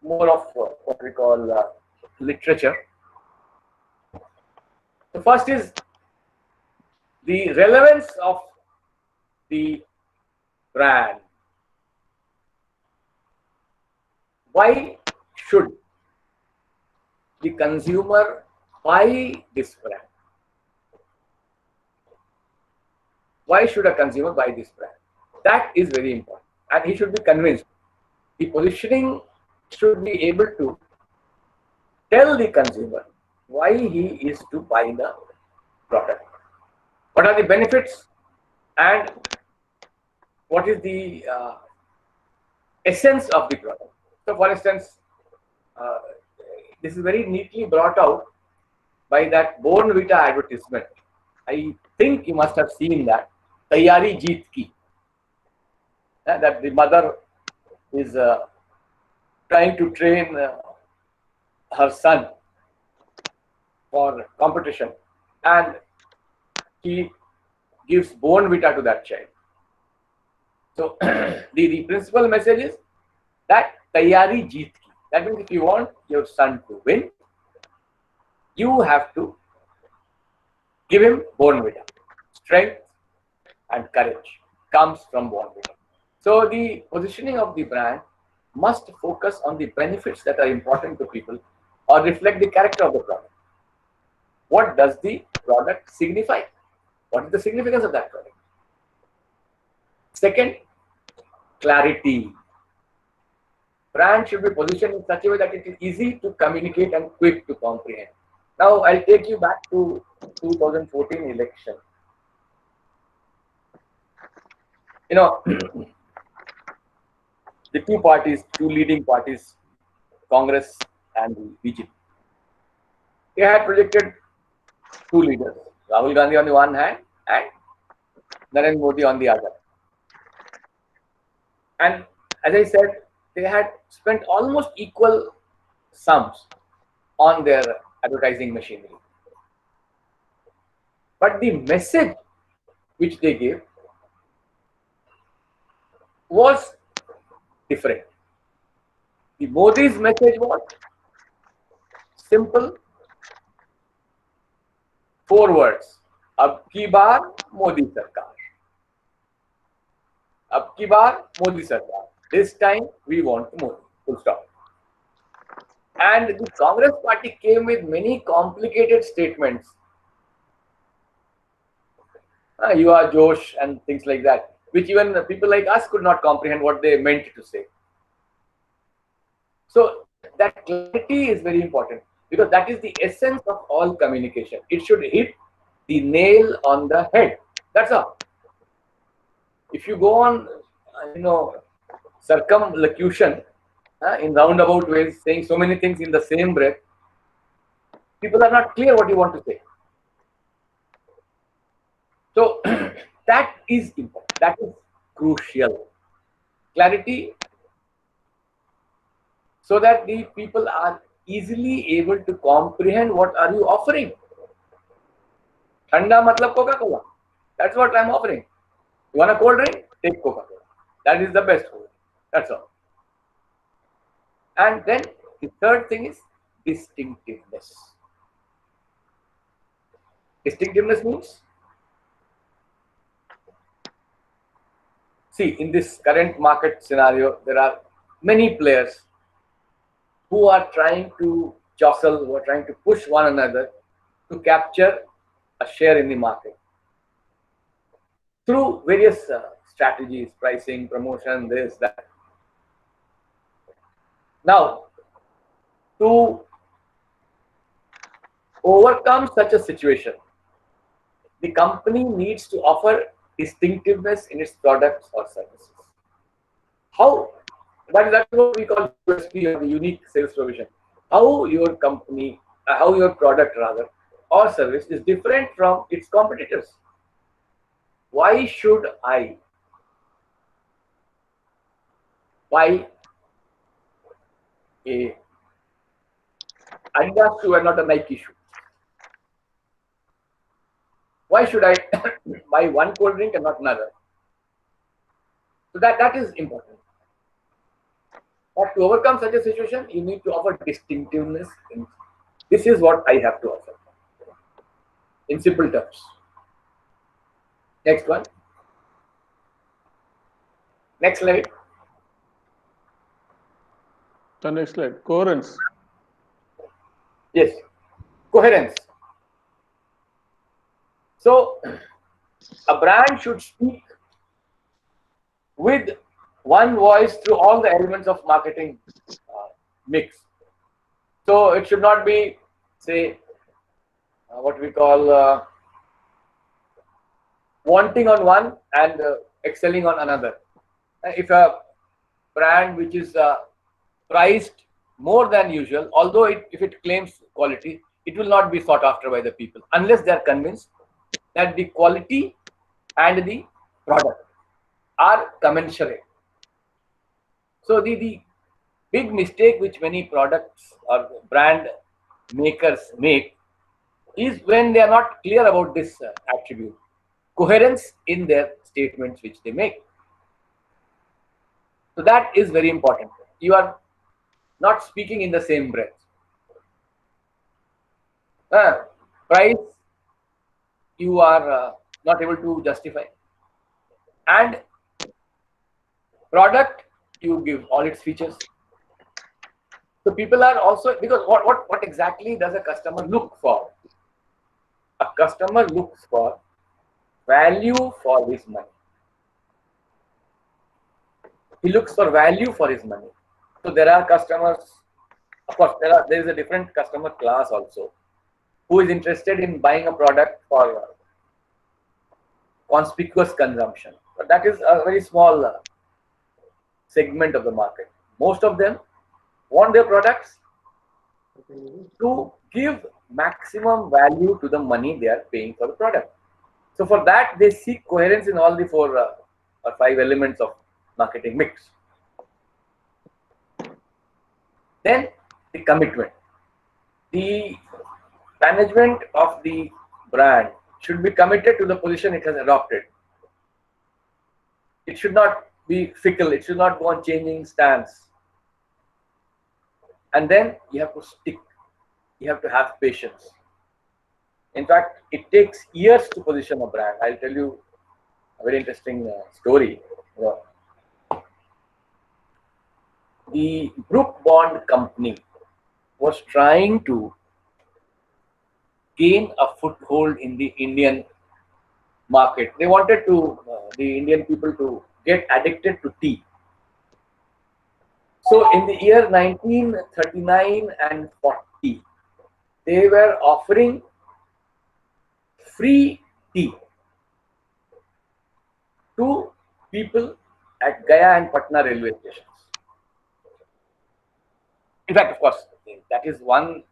more of what we call literature. The first is the relevance of the brand. Why should the consumer buy this brand? Why should a consumer buy this brand? That is very important, and he should be convinced. The positioning should be able to tell the consumer why he is to buy the product. What are the benefits and what is the essence of the product? So, for instance, this is very neatly brought out by that Bournvita advertisement. I think you must have seen that. Taiyari Jeet Ki. That the mother is trying to train her son for competition, and she gives Bournvita to that child. So the principal message is that Taiyari Jeet Ki. That means if you want your son to win, you have to give him Bournvita. Strength and courage comes from Bournvita. So the positioning of the brand must focus on the benefits that are important to people or reflect the character of the product. What does the product signify? What is the significance of that product? Second, clarity. Brand should be positioned in such a way that it is easy to communicate and quick to comprehend. Now, I'll take you back to 2014 election. You know, the two leading parties, Congress and the BJP, they had projected two leaders, Rahul Gandhi on the one hand and Narendra Modi on the other. And as I said, they had spent almost equal sums on their advertising machinery. But the message which they gave was different. The Modi's message was simple, 4 words. Ab ki baar Modi Sarkar. Ab ki baar Modi Sarkar. This time we want Modi. Full stop. And the Congress party came with many complicated statements. You are Josh and things like that, which even people like us could not comprehend what they meant to say. So that clarity is very important because that is the essence of all communication. It should hit the nail on the head. That's all. If you go on, circumlocution in roundabout ways, saying so many things in the same breath, people are not clear what you want to say. So that is important. That is crucial. Clarity, so that the people are easily able to comprehend what are you offering. Thanda matlab Coca-Cola. That's what I'm offering. You want a cold drink? Take Coca-Cola. That is the best cold drink. That's all. And then the third thing is distinctiveness. Distinctiveness means, see, in this current market scenario, there are many players who are trying to jostle, who are trying to push one another to capture a share in the market through various strategies, pricing, promotion, this, that. Now, to overcome such a situation, the company needs to offer distinctiveness in its products or services. How? That's what we call USP, or the unique sales provision. How your company, how your product rather, or service is different from its competitors. Why should I buy a Adidas shoe and not a Nike shoe? Why should I buy one cold drink and not another? So that is important. But to overcome such a situation, you need to offer distinctiveness. This is what I have to offer. In simple terms. Next one. Next slide. The next slide. Coherence. Yes. Coherence. So, a brand should speak with one voice through all the elements of marketing mix. So, it should not be, say, what we call wanting on one and excelling on another. If a brand which is priced more than usual, although if it claims quality, it will not be sought after by the people unless they are convinced that the quality and the product are commensurate. So the big mistake which many products or brand makers make is when they are not clear about this attribute, coherence in their statements which they make. So that is very important. You are not speaking in the same breath. Price, you are not able to justify. And product, you give all its features. So people are also, because what exactly does a customer look for? A customer looks for value for his money. He looks for value for his money. So there are customers, of course, there is a different customer class also, who is interested in buying a product for conspicuous consumption. But that is a very small segment of the market. Most of them want their products to give maximum value to the money they are paying for the product. So for that, they seek coherence in all the 4 or 5 elements of marketing mix. Then the commitment. The management of the brand should be committed to the position it has adopted. It should not be fickle. It should not go on changing stance. And then you have to stick. You have to have patience. In fact, it takes years to position a brand. I'll tell you a very interesting story. The Brook Bond Company was trying to gain a foothold in the Indian market. They wanted to the Indian people to get addicted to tea. So in the year 1939 and 40, they were offering free tea to people at Gaya and Patna railway stations. In fact, of course, that is one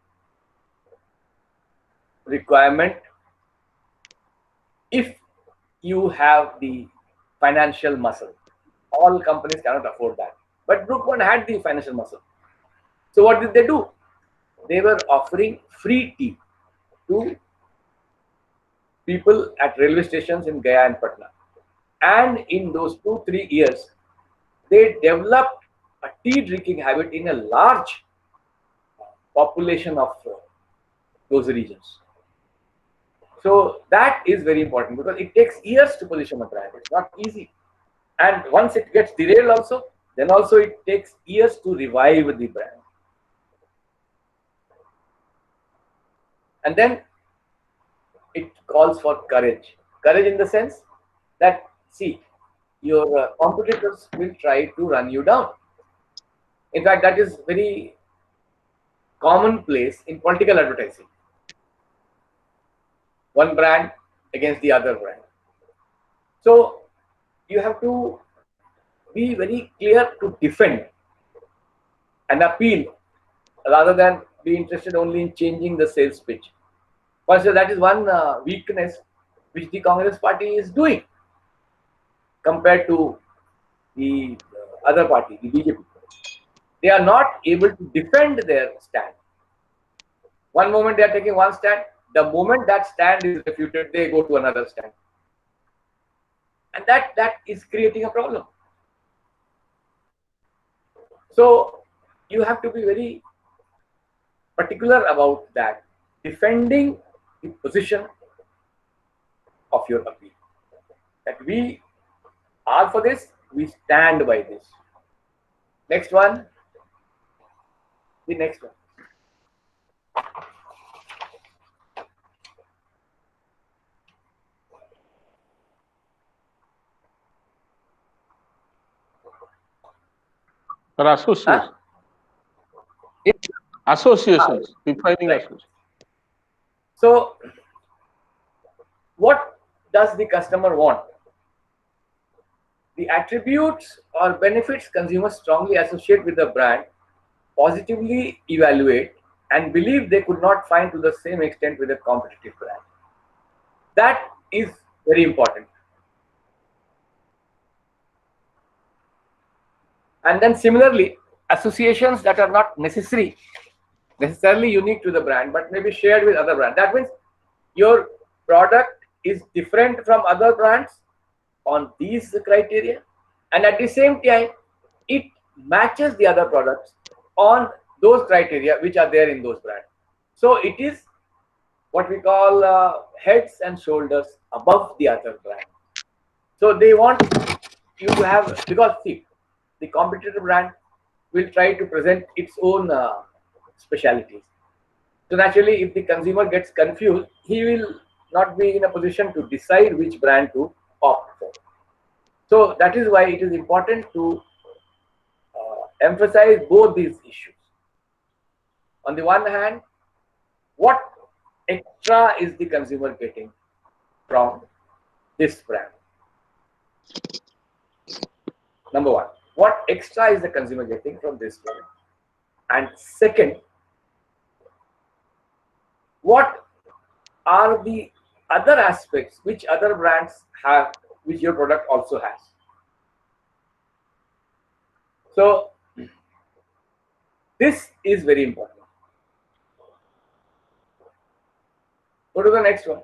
requirement if you have the financial muscle. All companies cannot afford that. But Brook Bond had the financial muscle. So what did they do? They were offering free tea to people at railway stations in Gaya and Patna. And in those 2-3 years, they developed a tea drinking habit in a large population of those regions. So that is very important because it takes years to position a brand. It's not easy. And once it gets derailed also, then also it takes years to revive the brand. And then it calls for courage. Courage in the sense that, see, your competitors will try to run you down. In fact, that is very commonplace in political advertising. One brand against the other brand. So you have to be very clear to defend and appeal rather than be interested only in changing the sales pitch. So that is one weakness which the Congress party is doing compared to the other party, the BJP. They are not able to defend their stand. One moment they are taking one stand, the moment that stand is refuted, they go to another stand. And that is creating a problem. So you have to be very particular about that, defending the position of your appeal. That we are for this, we stand by this. Next one. The next one. Associations. Associations. Defining Right. associations. So what does the customer want? The attributes or benefits consumers strongly associate with the brand, positively evaluate, and believe they could not find to the same extent with a competitive brand. That is very important. And then similarly, associations that are not necessarily unique to the brand, but may be shared with other brands. That means your product is different from other brands on these criteria, and at the same time, it matches the other products on those criteria which are there in those brands. So it is what we call heads and shoulders above the other brand. So they want you to have, because see, the competitor brand will try to present its own specialities. So naturally, if the consumer gets confused, he will not be in a position to decide which brand to opt for. So that is why it is important to emphasize both these issues. On the one hand, what extra is the consumer getting from this brand? Number one, what extra is the consumer getting from this brand? And second, what are the other aspects which other brands have, which your product also has? So this is very important. Go to the next one.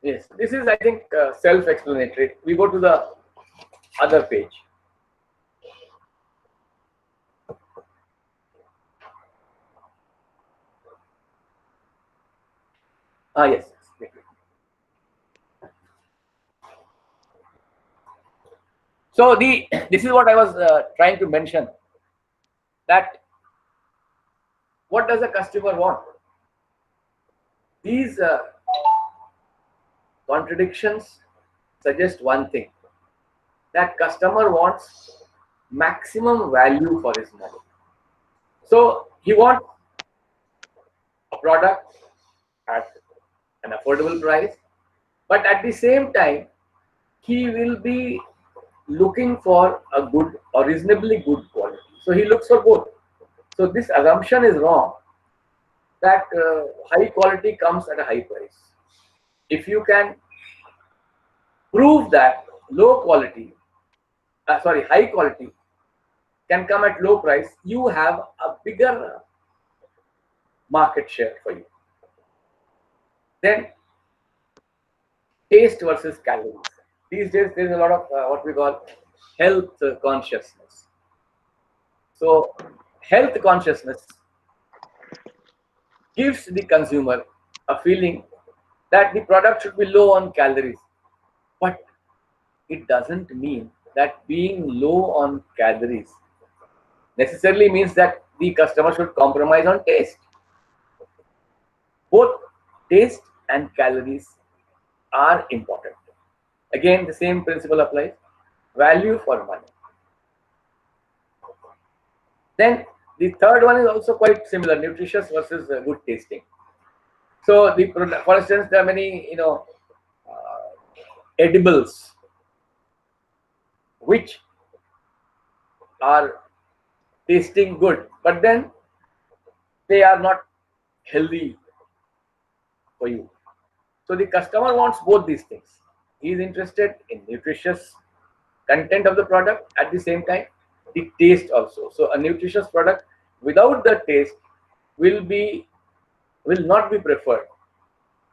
Yes, this is, I think, self-explanatory. We go to the other page. Yes. So this is what I was trying to mention, that what does a customer want? These contradictions suggest one thing, that customer wants maximum value for his money. So he wants a product at an affordable price, but at the same time he will be looking for a good or reasonably good quality. So he looks for both. So this assumption is wrong, that high quality comes at a high price. If you can prove that high quality can come at low price, you have a bigger market share for you. Then taste versus calories. These days there is a lot of what we call health consciousness. So health consciousness gives the consumer a feeling that the product should be low on calories, but it doesn't mean that being low on calories necessarily means that the customer should compromise on taste. Both taste and calories are important. Again, the same principle applies. Value for money. Then the third one is also quite similar: nutritious versus good tasting. So the product, for instance, there are many edibles which are tasting good, but then they are not healthy for you. So the customer wants both these things. He is interested in nutritious content of the product, at the same time the taste also. So a nutritious product without the taste will not be preferred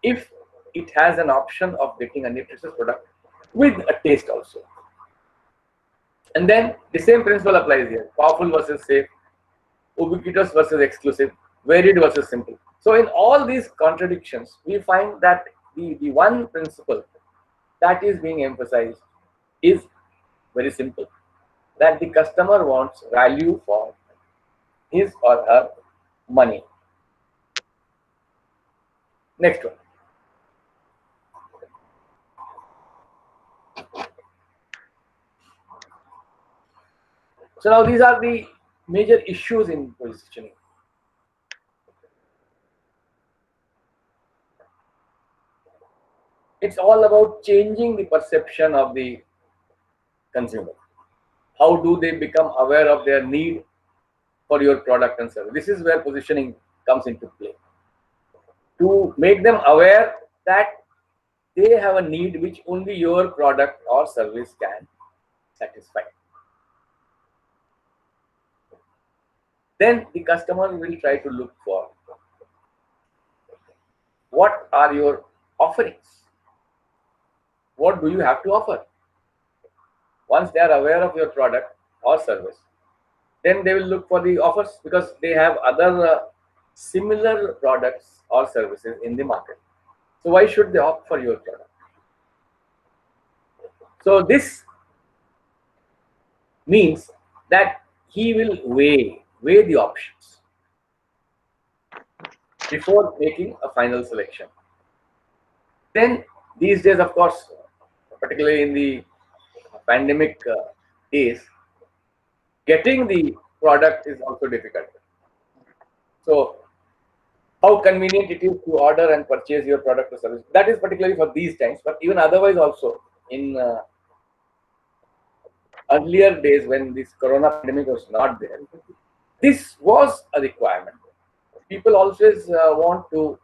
if it has an option of getting a nutritious product with a taste also. And then the same principle applies here: powerful versus safe, ubiquitous versus exclusive, varied versus simple. So in all these contradictions, we find that the one principle that is being emphasized is very simple, that the customer wants value for his or her money. Next one. So now these are the major issues in positioning. It's all about changing the perception of the consumer. How do they become aware of their need for your product and service? This is where positioning comes into play. To make them aware that they have a need which only your product or service can satisfy. Then the customer will try to look for what are your offerings. What do you have to offer? Once they are aware of your product or service, then they will look for the offers, because they have other similar products or services in the market. So why should they opt for your product? So this means that he will weigh the options before making a final selection. Then these days, of course, particularly in the pandemic days, getting the product is also difficult. So how convenient it is to order and purchase your product or service. That is particularly for these times, but even otherwise also in earlier days when this corona pandemic was not there, this was a requirement. People always want to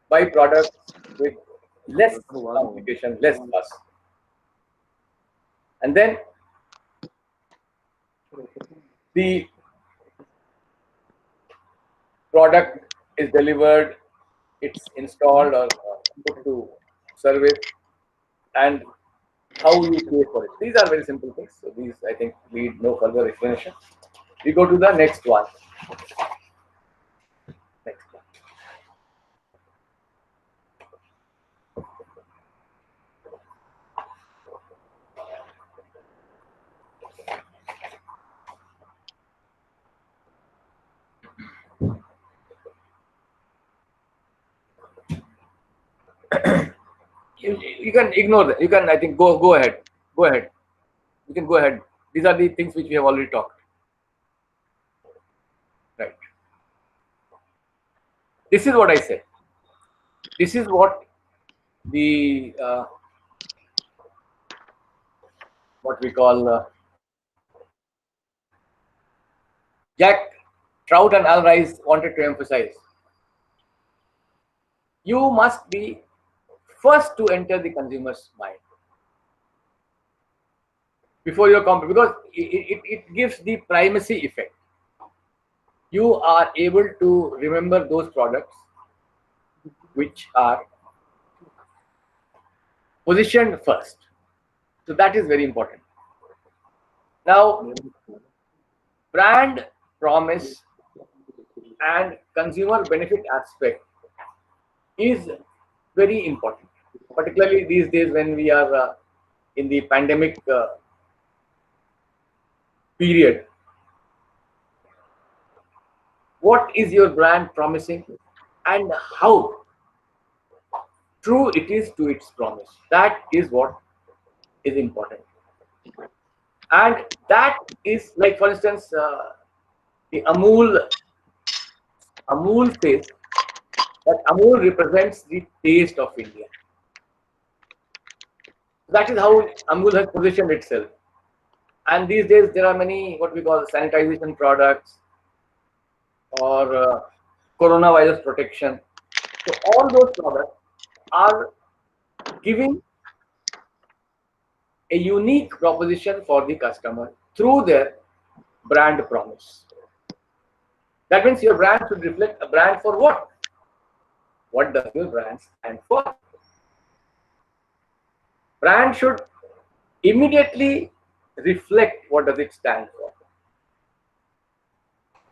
buy products with less complication, less fuss. And then the product is delivered, it's installed or put to service, and how you pay for it. These are very simple things. So these, I think, need no further explanation. We go to the next one. Next one. You can ignore that. You can, I think, go ahead. Go ahead. You can go ahead. These are the things which we have already talked. Right. This is what I said. This is what the what we call Jack Trout and Al Rice wanted to emphasize. You must be first to enter the consumer's mind before your company, because it gives the primacy effect. You are able to remember those products which are positioned first. So that is very important. Now, brand promise and consumer benefit aspect is very important, particularly these days when we are in the pandemic period. What is your brand promising and how true it is to its promise? That is what is important. And that is, like, for instance, the Amul says that Amul represents the taste of India. That is how Amul has positioned itself. And these days there are many what we call sanitization products or coronavirus protection. So all those products are giving a unique proposition for the customer through their brand promise. That means your brand should reflect a brand for what? What does your brand stand for? Brand should immediately reflect what does it stand for.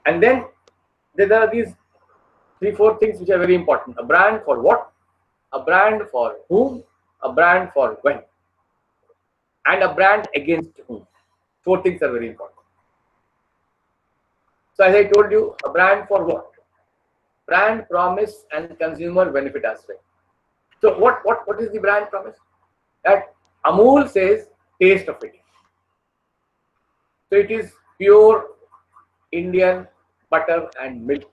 And then there are these 3-4 things which are very important. A brand for what? A brand for whom? A brand for when? And a brand against whom? 4 things are very important. So as I told you, a brand for what? Brand promise and consumer benefit aspect. So what is the brand promise? That Amul says taste of India. So it is pure Indian butter and milk.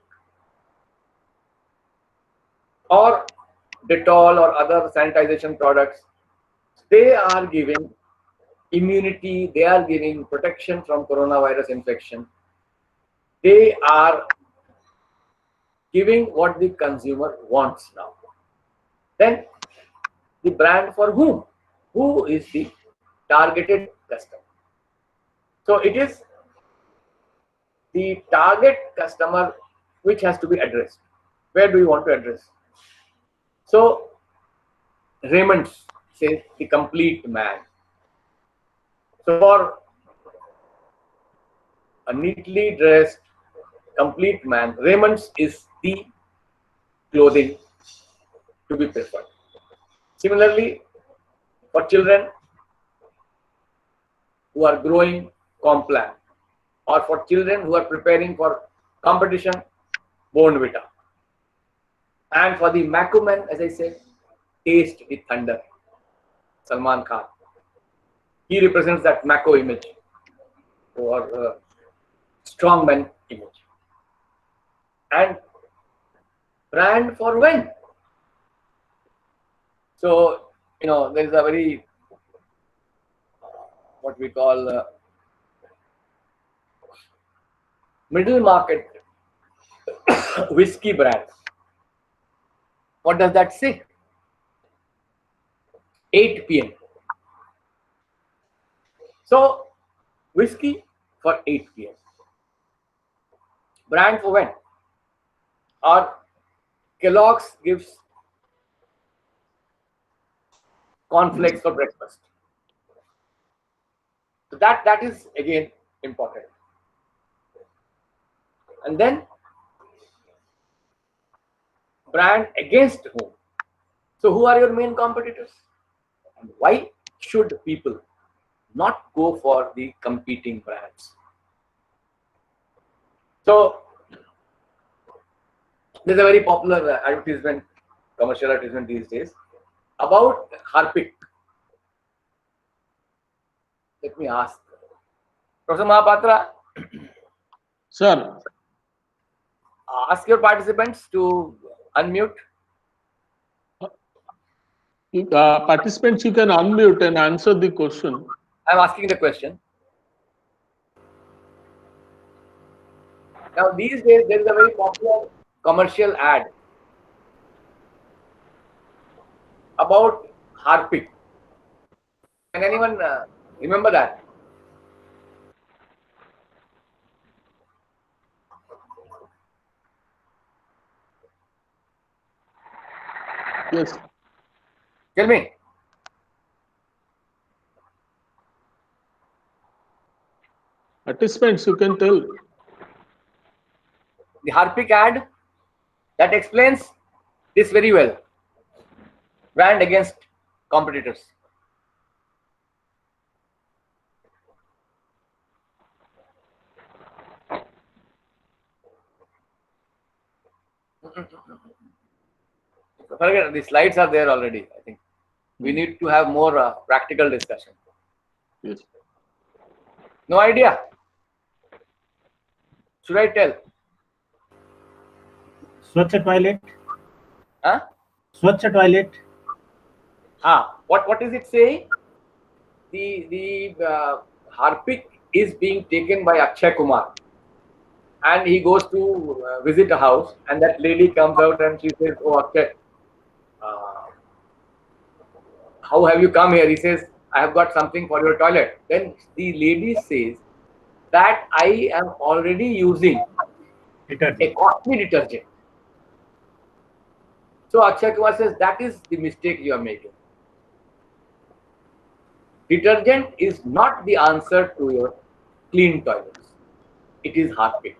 Or Dettol or other sanitization products, they are giving immunity, they are giving protection from coronavirus infection. They are giving what the consumer wants now. Then the brand for whom? Who is the targeted customer? So it is the target customer which has to be addressed. Where do you want to address? So Raymond says the complete man. So for a neatly dressed complete man, Raymond's is the clothing to be preferred. Similarly, for children, who are growing, Complan, or for children who are preparing for competition, Bournvita. And for the Macro men, as I said, Taste the Thunder, Salman Khan. He represents that Macro image or strongman image. And brand for when? So, there is a very, what we call middle market whiskey brand. What does that say? 8 p.m. So, whiskey for 8 p.m. Brand for when? Or Kellogg's gives cornflakes for breakfast. So that is again important. And then brand against whom? So who are your main competitors? And why should people not go for the competing brands? So there's a very popular advertisement, commercial advertisement these days about Harpic. Let me ask Professor Mahapatra, Sir, ask your participants to unmute. participants, you can unmute and answer the question. I'm asking the question. Now, these days, there is a very popular commercial ad about Harpic. Can anyone remember that? Yes. Tell me. Participants, you can tell. The Harpic ad that explains this very well. Brand against competitors. Forget, the slides are there already. I think we need to have more practical discussion. Yes. No idea. Should I tell? Swachh toilet. Huh? Swachh toilet. What is it saying? The Harpic is being taken by Akshay Kumar, and he goes to visit a house, and that lady comes out and she says, "Oh, Akshay, how have you come here?" He says, "I have got something for your toilet." Then the lady says that I am already using Detergent. a costly detergent. So Akshay Kumar says that is the mistake you are making. Detergent is not the answer to your clean toilets. It is Harpic.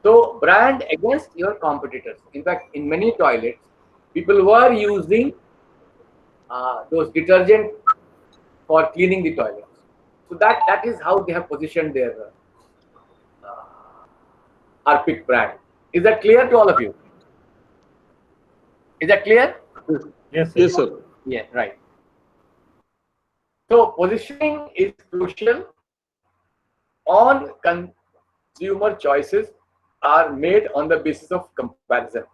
So brand against your competitors. In fact, in many toilets, people were using those detergent for cleaning the toilets. So that is how they have positioned their Harpic brand. Is that clear to all of you? Is that clear? Yes, sir. Yes, sir. Yeah, right. So positioning is crucial. On consumer choices are made on the basis of comparison.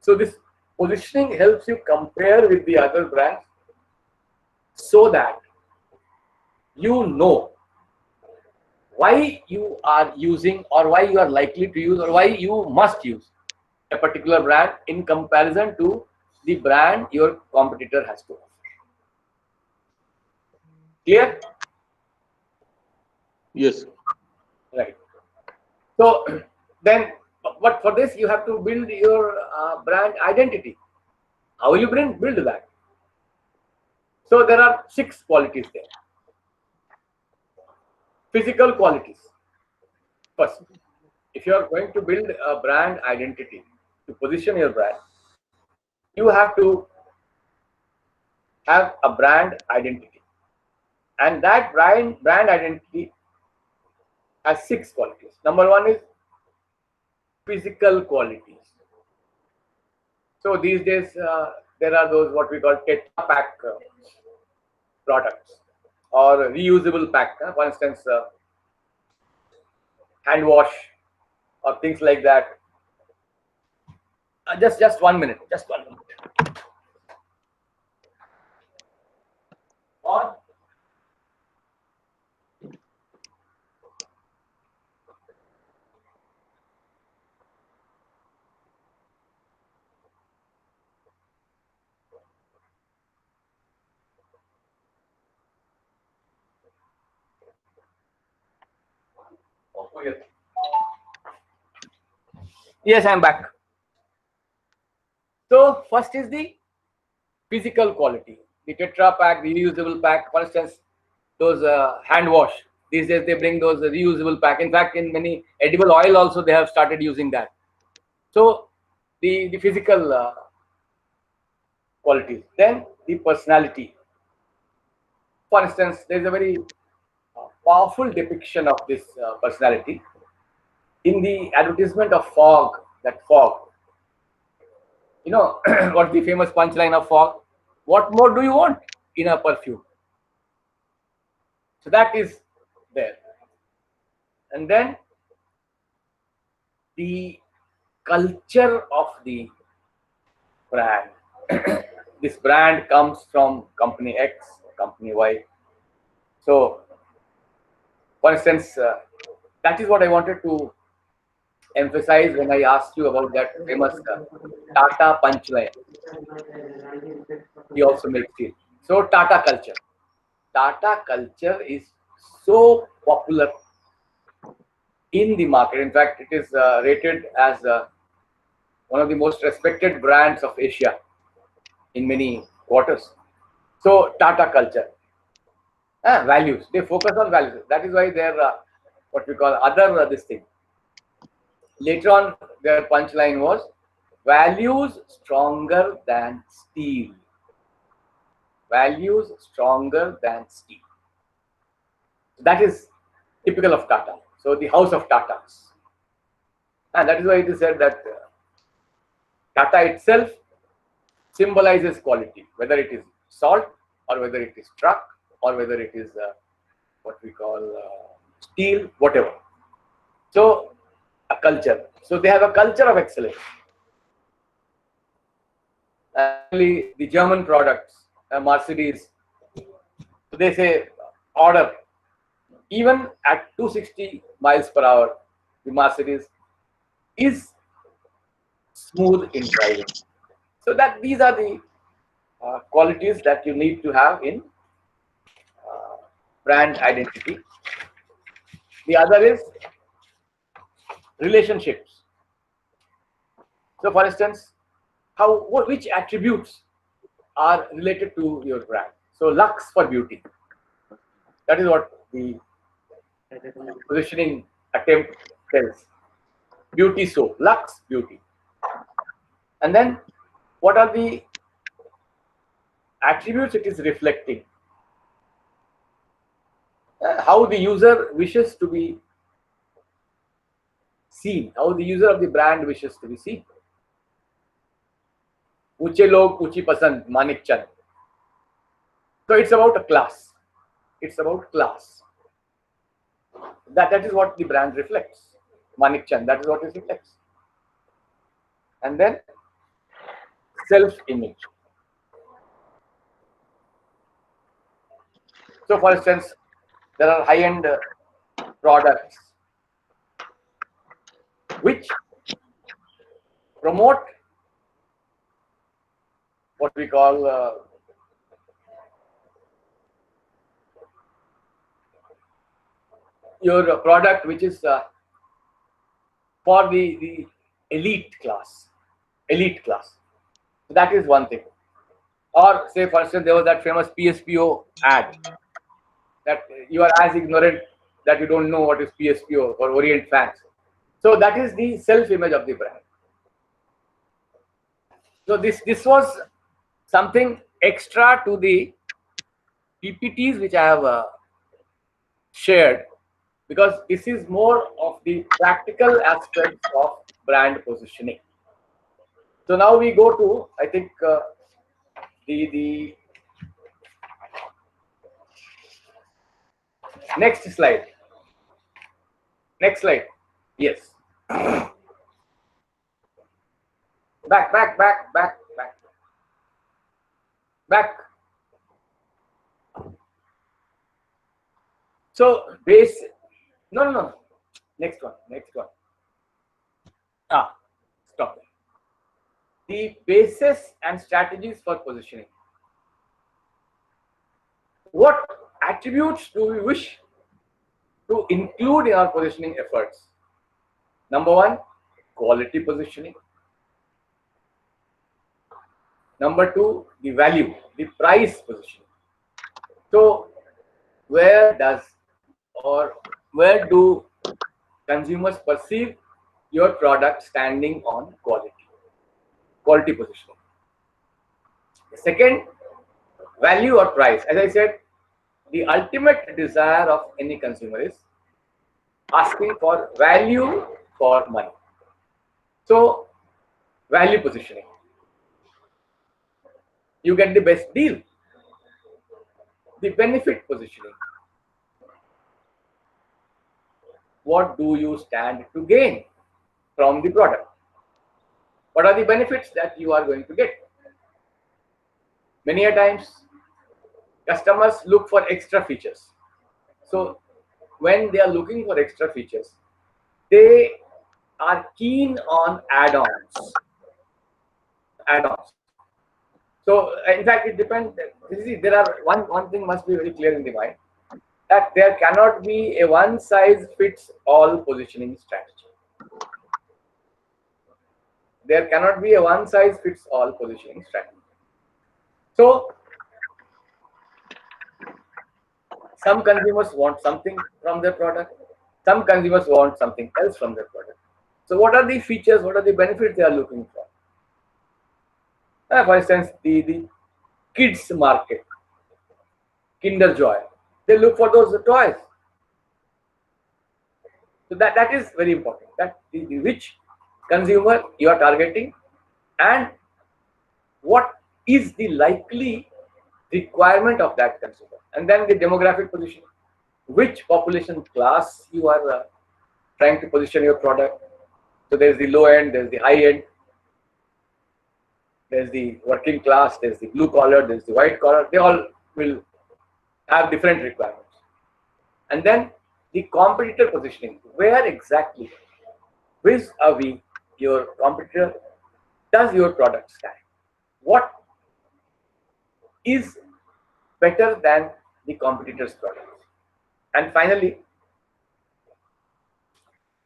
So this positioning helps you compare with the other brands so that you know why you are using or why you are likely to use or why you must use a particular brand in comparison to the brand your competitor has to offer. Clear? Yes. Right. So then, but for this you have to build your brand identity. How will you build that? So there are 6 qualities there. Physical qualities. First, if you are going to build a brand identity, to position your brand, you have to have a brand identity. And that brand identity has 6 qualities. Number 1 is physical qualities. So these days there are those what we call Tetra Pak products or reusable pack. For instance, hand wash or things like that. Just 1 minute. Just 1 minute. Or yes, I'm back. So first is the physical quality. The Tetra Pak, the reusable pack, for instance, those hand wash. These days they bring those reusable pack. In fact, in many edible oil also they have started using that. So the physical qualities. Then the personality. For instance, there is a very powerful depiction of this personality in the advertisement of Fog. That Fog. You know what's the famous punchline of Fog? What more do you want in a perfume? So that is there. And then the culture of the brand. This brand comes from company X, company Y. So, for instance, that is what I wanted to emphasize when I asked you about that famous Tata punchline. He also makes it. So, Tata culture. Tata culture is so popular in the market. In fact, it is rated as one of the most respected brands of Asia in many quarters. So, Tata culture. Values. They focus on values. That is why they're what we call other this thing. Later on, their punchline was values stronger than steel. Values stronger than steel. That is typical of Tata. So the house of Tatas. And that is why it is said that Tata itself symbolizes quality, whether it is salt or whether it is truck or whether it is what we call steel, whatever. So a culture. So they have a culture of excellence. Actually, the German products, Mercedes, so they say order. Even at 260 miles per hour, the Mercedes is smooth in driving. So that these are the qualities that you need to have in brand identity. The other is relationships. So, for instance, which attributes are related to your brand? So, lux for beauty. That is what the positioning attempt tells. Beauty soap, lux, beauty. And then, what are the attributes it is reflecting? How the user wishes to be seen, how the user of the brand wishes to be seen. Uche log, uchi pasand, Manik Chand. So it's about a class. It's about class. That is what the brand reflects. Manik Chand, that is what it reflects. And then self-image. So for instance, there are high-end products which promote what we call your product which is for the elite class. So that is one thing. Or say for instance, there was that famous PSPO ad that you are as ignorant that you don't know what is PSPO for Orient fans. So that is the self-image of the brand. So this was something extra to the PPTs which I have shared, because this is more of the practical aspects of brand positioning. So now we go to, I think, the next slide. Next slide. Yes. Back. So base. No. Next one. Stop. The basis and strategies for positioning. What attributes do we wish to include in our positioning efforts? Number one, quality positioning. Number two, the value, the price positioning. So where do consumers perceive your product standing on quality positioning? Second, value or price. As I said, the ultimate desire of any consumer is asking for value for money. So value positioning. You get the best deal. The benefit positioning. What do you stand to gain from the product? What are the benefits that you are going to get? Many a times, customers look for extra features. So when they are looking for extra features, they are keen on add-ons. So in fact, it depends. You see, there are one thing must be very clear in the mind, that there cannot be a one-size-fits-all positioning strategy. There cannot be a one-size-fits-all positioning strategy. So some consumers want something from their product. Some consumers want something else from their product. So what are the features? What are the benefits they are looking for? For instance, the kids market, Kinder Joy, they look for those toys. So that is very important. That which consumer you are targeting, and what is the likely requirement of that consumer, and then the demographic position, which population class you are trying to position your product. So there's the low end, there's the high end, there's the working class, there's the blue collar, there's the white collar. They all will have different requirements. And then the competitor positioning, where exactly vis-a-vis your competitor does your product stand? What is better than the competitor's product? And finally,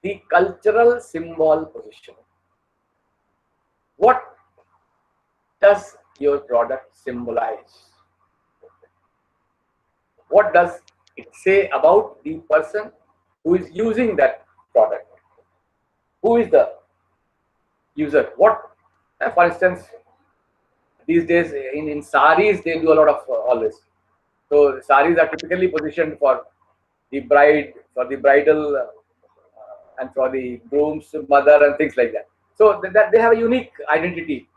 the cultural symbol positioning. What does your product symbolize? What does it say about the person who is using that product? Who is the user? For instance, these days in saris, they do a lot of all this. So saris are typically positioned for the bride, for the bridal, and for the groom's mother and things like that. So that they have a unique identity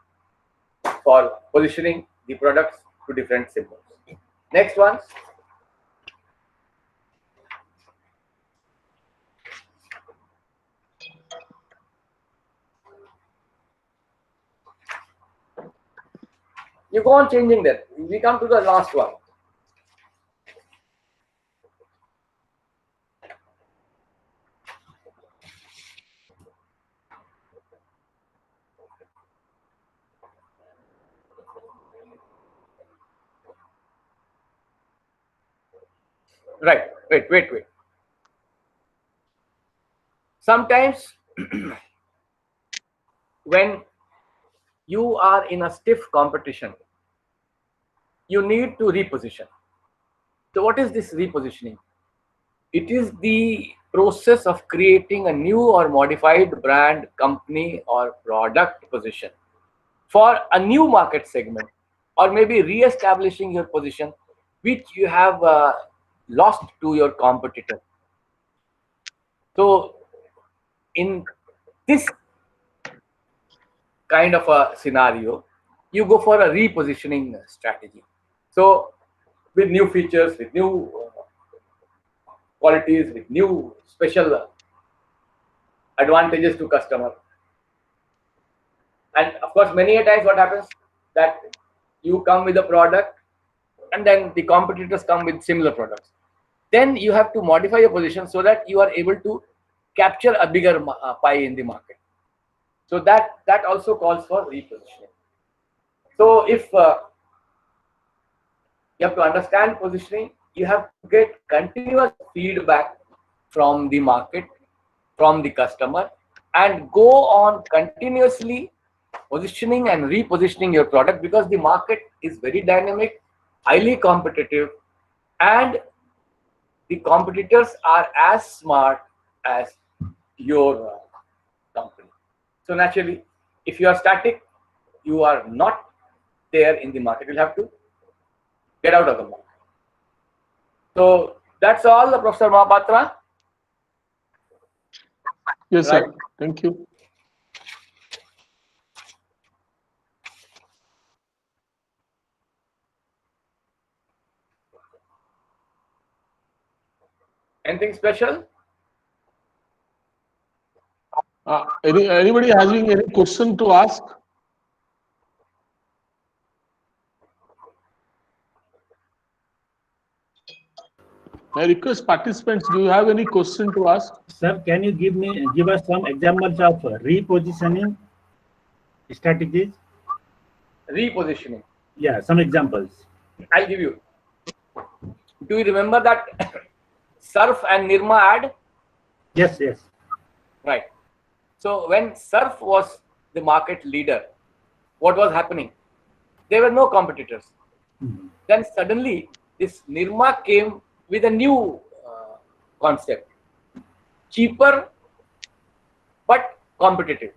for positioning the products to different symbols. Next one. You go on changing that. We come to the last one. Right. Wait. Sometimes when you are in a stiff competition, you need to reposition. So what is this repositioning? It is the process of creating a new or modified brand, company, or product position for a new market segment, or maybe re-establishing your position which you have lost to your competitor. So in this kind of a scenario, you go for a repositioning strategy. So with new features, with new qualities, with new special advantages to customer. And of course, many a times what happens that you come with a product and then the competitors come with similar products. Then you have to modify your position so that you are able to capture a bigger pie in the market. So that also calls for repositioning. So if you have to understand positioning, you have to get continuous feedback from the market, from the customer, and go on continuously positioning and repositioning your product, because the market is very dynamic, highly competitive, and the competitors are as smart as your company. So naturally, if you are static, you are not there in the market. You'll have to get out of the market. So that's all, Professor Mahapatra. Yes, Right. sir. Thank you. Anything special? Anybody having any question to ask? I request participants, do you have any question to ask? Sir, can you give us some examples of repositioning strategies? Repositioning. Yeah, some examples. I'll give you. Do you remember that Surf and Nirma ad? Yes, yes. Right. So when Surf was the market leader, what was happening? There were no competitors. Mhm. Then suddenly this Nirma came with a new concept. Cheaper but competitive.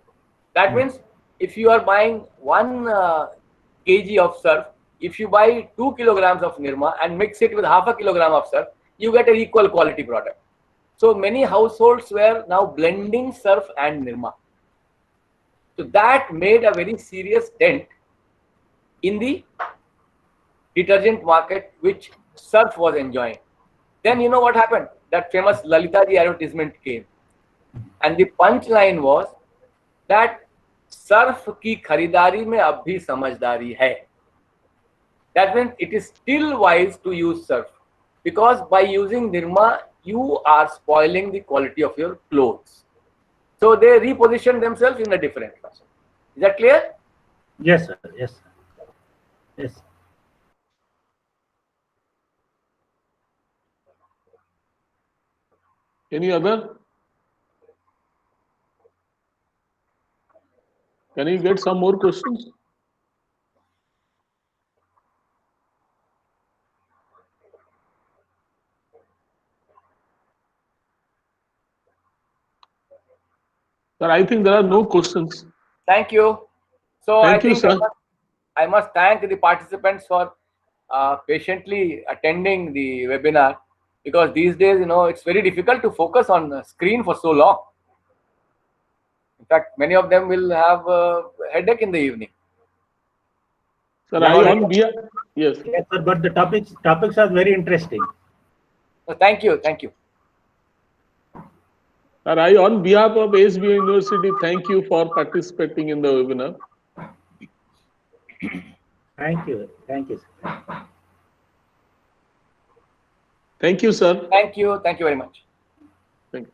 That means if you are buying 1 kg of Surf, if you buy 2 kilograms of Nirma and mix it with half a kilogram of Surf, you get an equal quality product. So many households were now blending Surf and Nirma. So that made a very serious dent in the detergent market which Surf was enjoying. Then you know what happened? That famous Lalita ji advertisement came. And the punchline was that Surf की खरीदारी में अब भी समझदारी है. That means it is still wise to use Surf, because by using Nirma, you are spoiling the quality of your clothes. So they reposition themselves in a different fashion. Is that clear? Yes, sir. Yes, sir. Yes. Any other? Can you get some more questions? Sir, I think there are no questions. Thank you. So Thank I you, think sir. I must thank the participants for patiently attending the webinar, because these days, it's very difficult to focus on a screen for so long. In fact, many of them will have a headache in the evening. Sir, Yeah, yes. Yes, sir. But the topics are very interesting. So thank you. Thank you. Sir, I, on behalf of SBI University, thank you for participating in the webinar. Thank you. Thank you, sir. Thank you, sir. Thank you. Thank you very much. Thank you.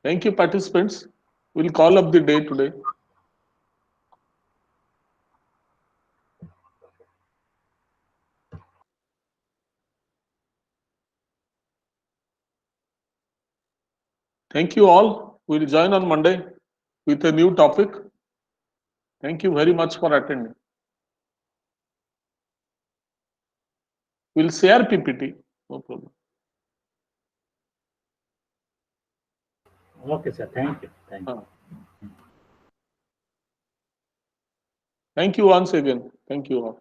Thank you, participants. We'll call up the day today. Thank you all. We'll join on Monday with a new topic. Thank you very much for attending. We'll share PPT. No problem. Okay, sir. Thank you. Thank you. Thank you once again. Thank you all.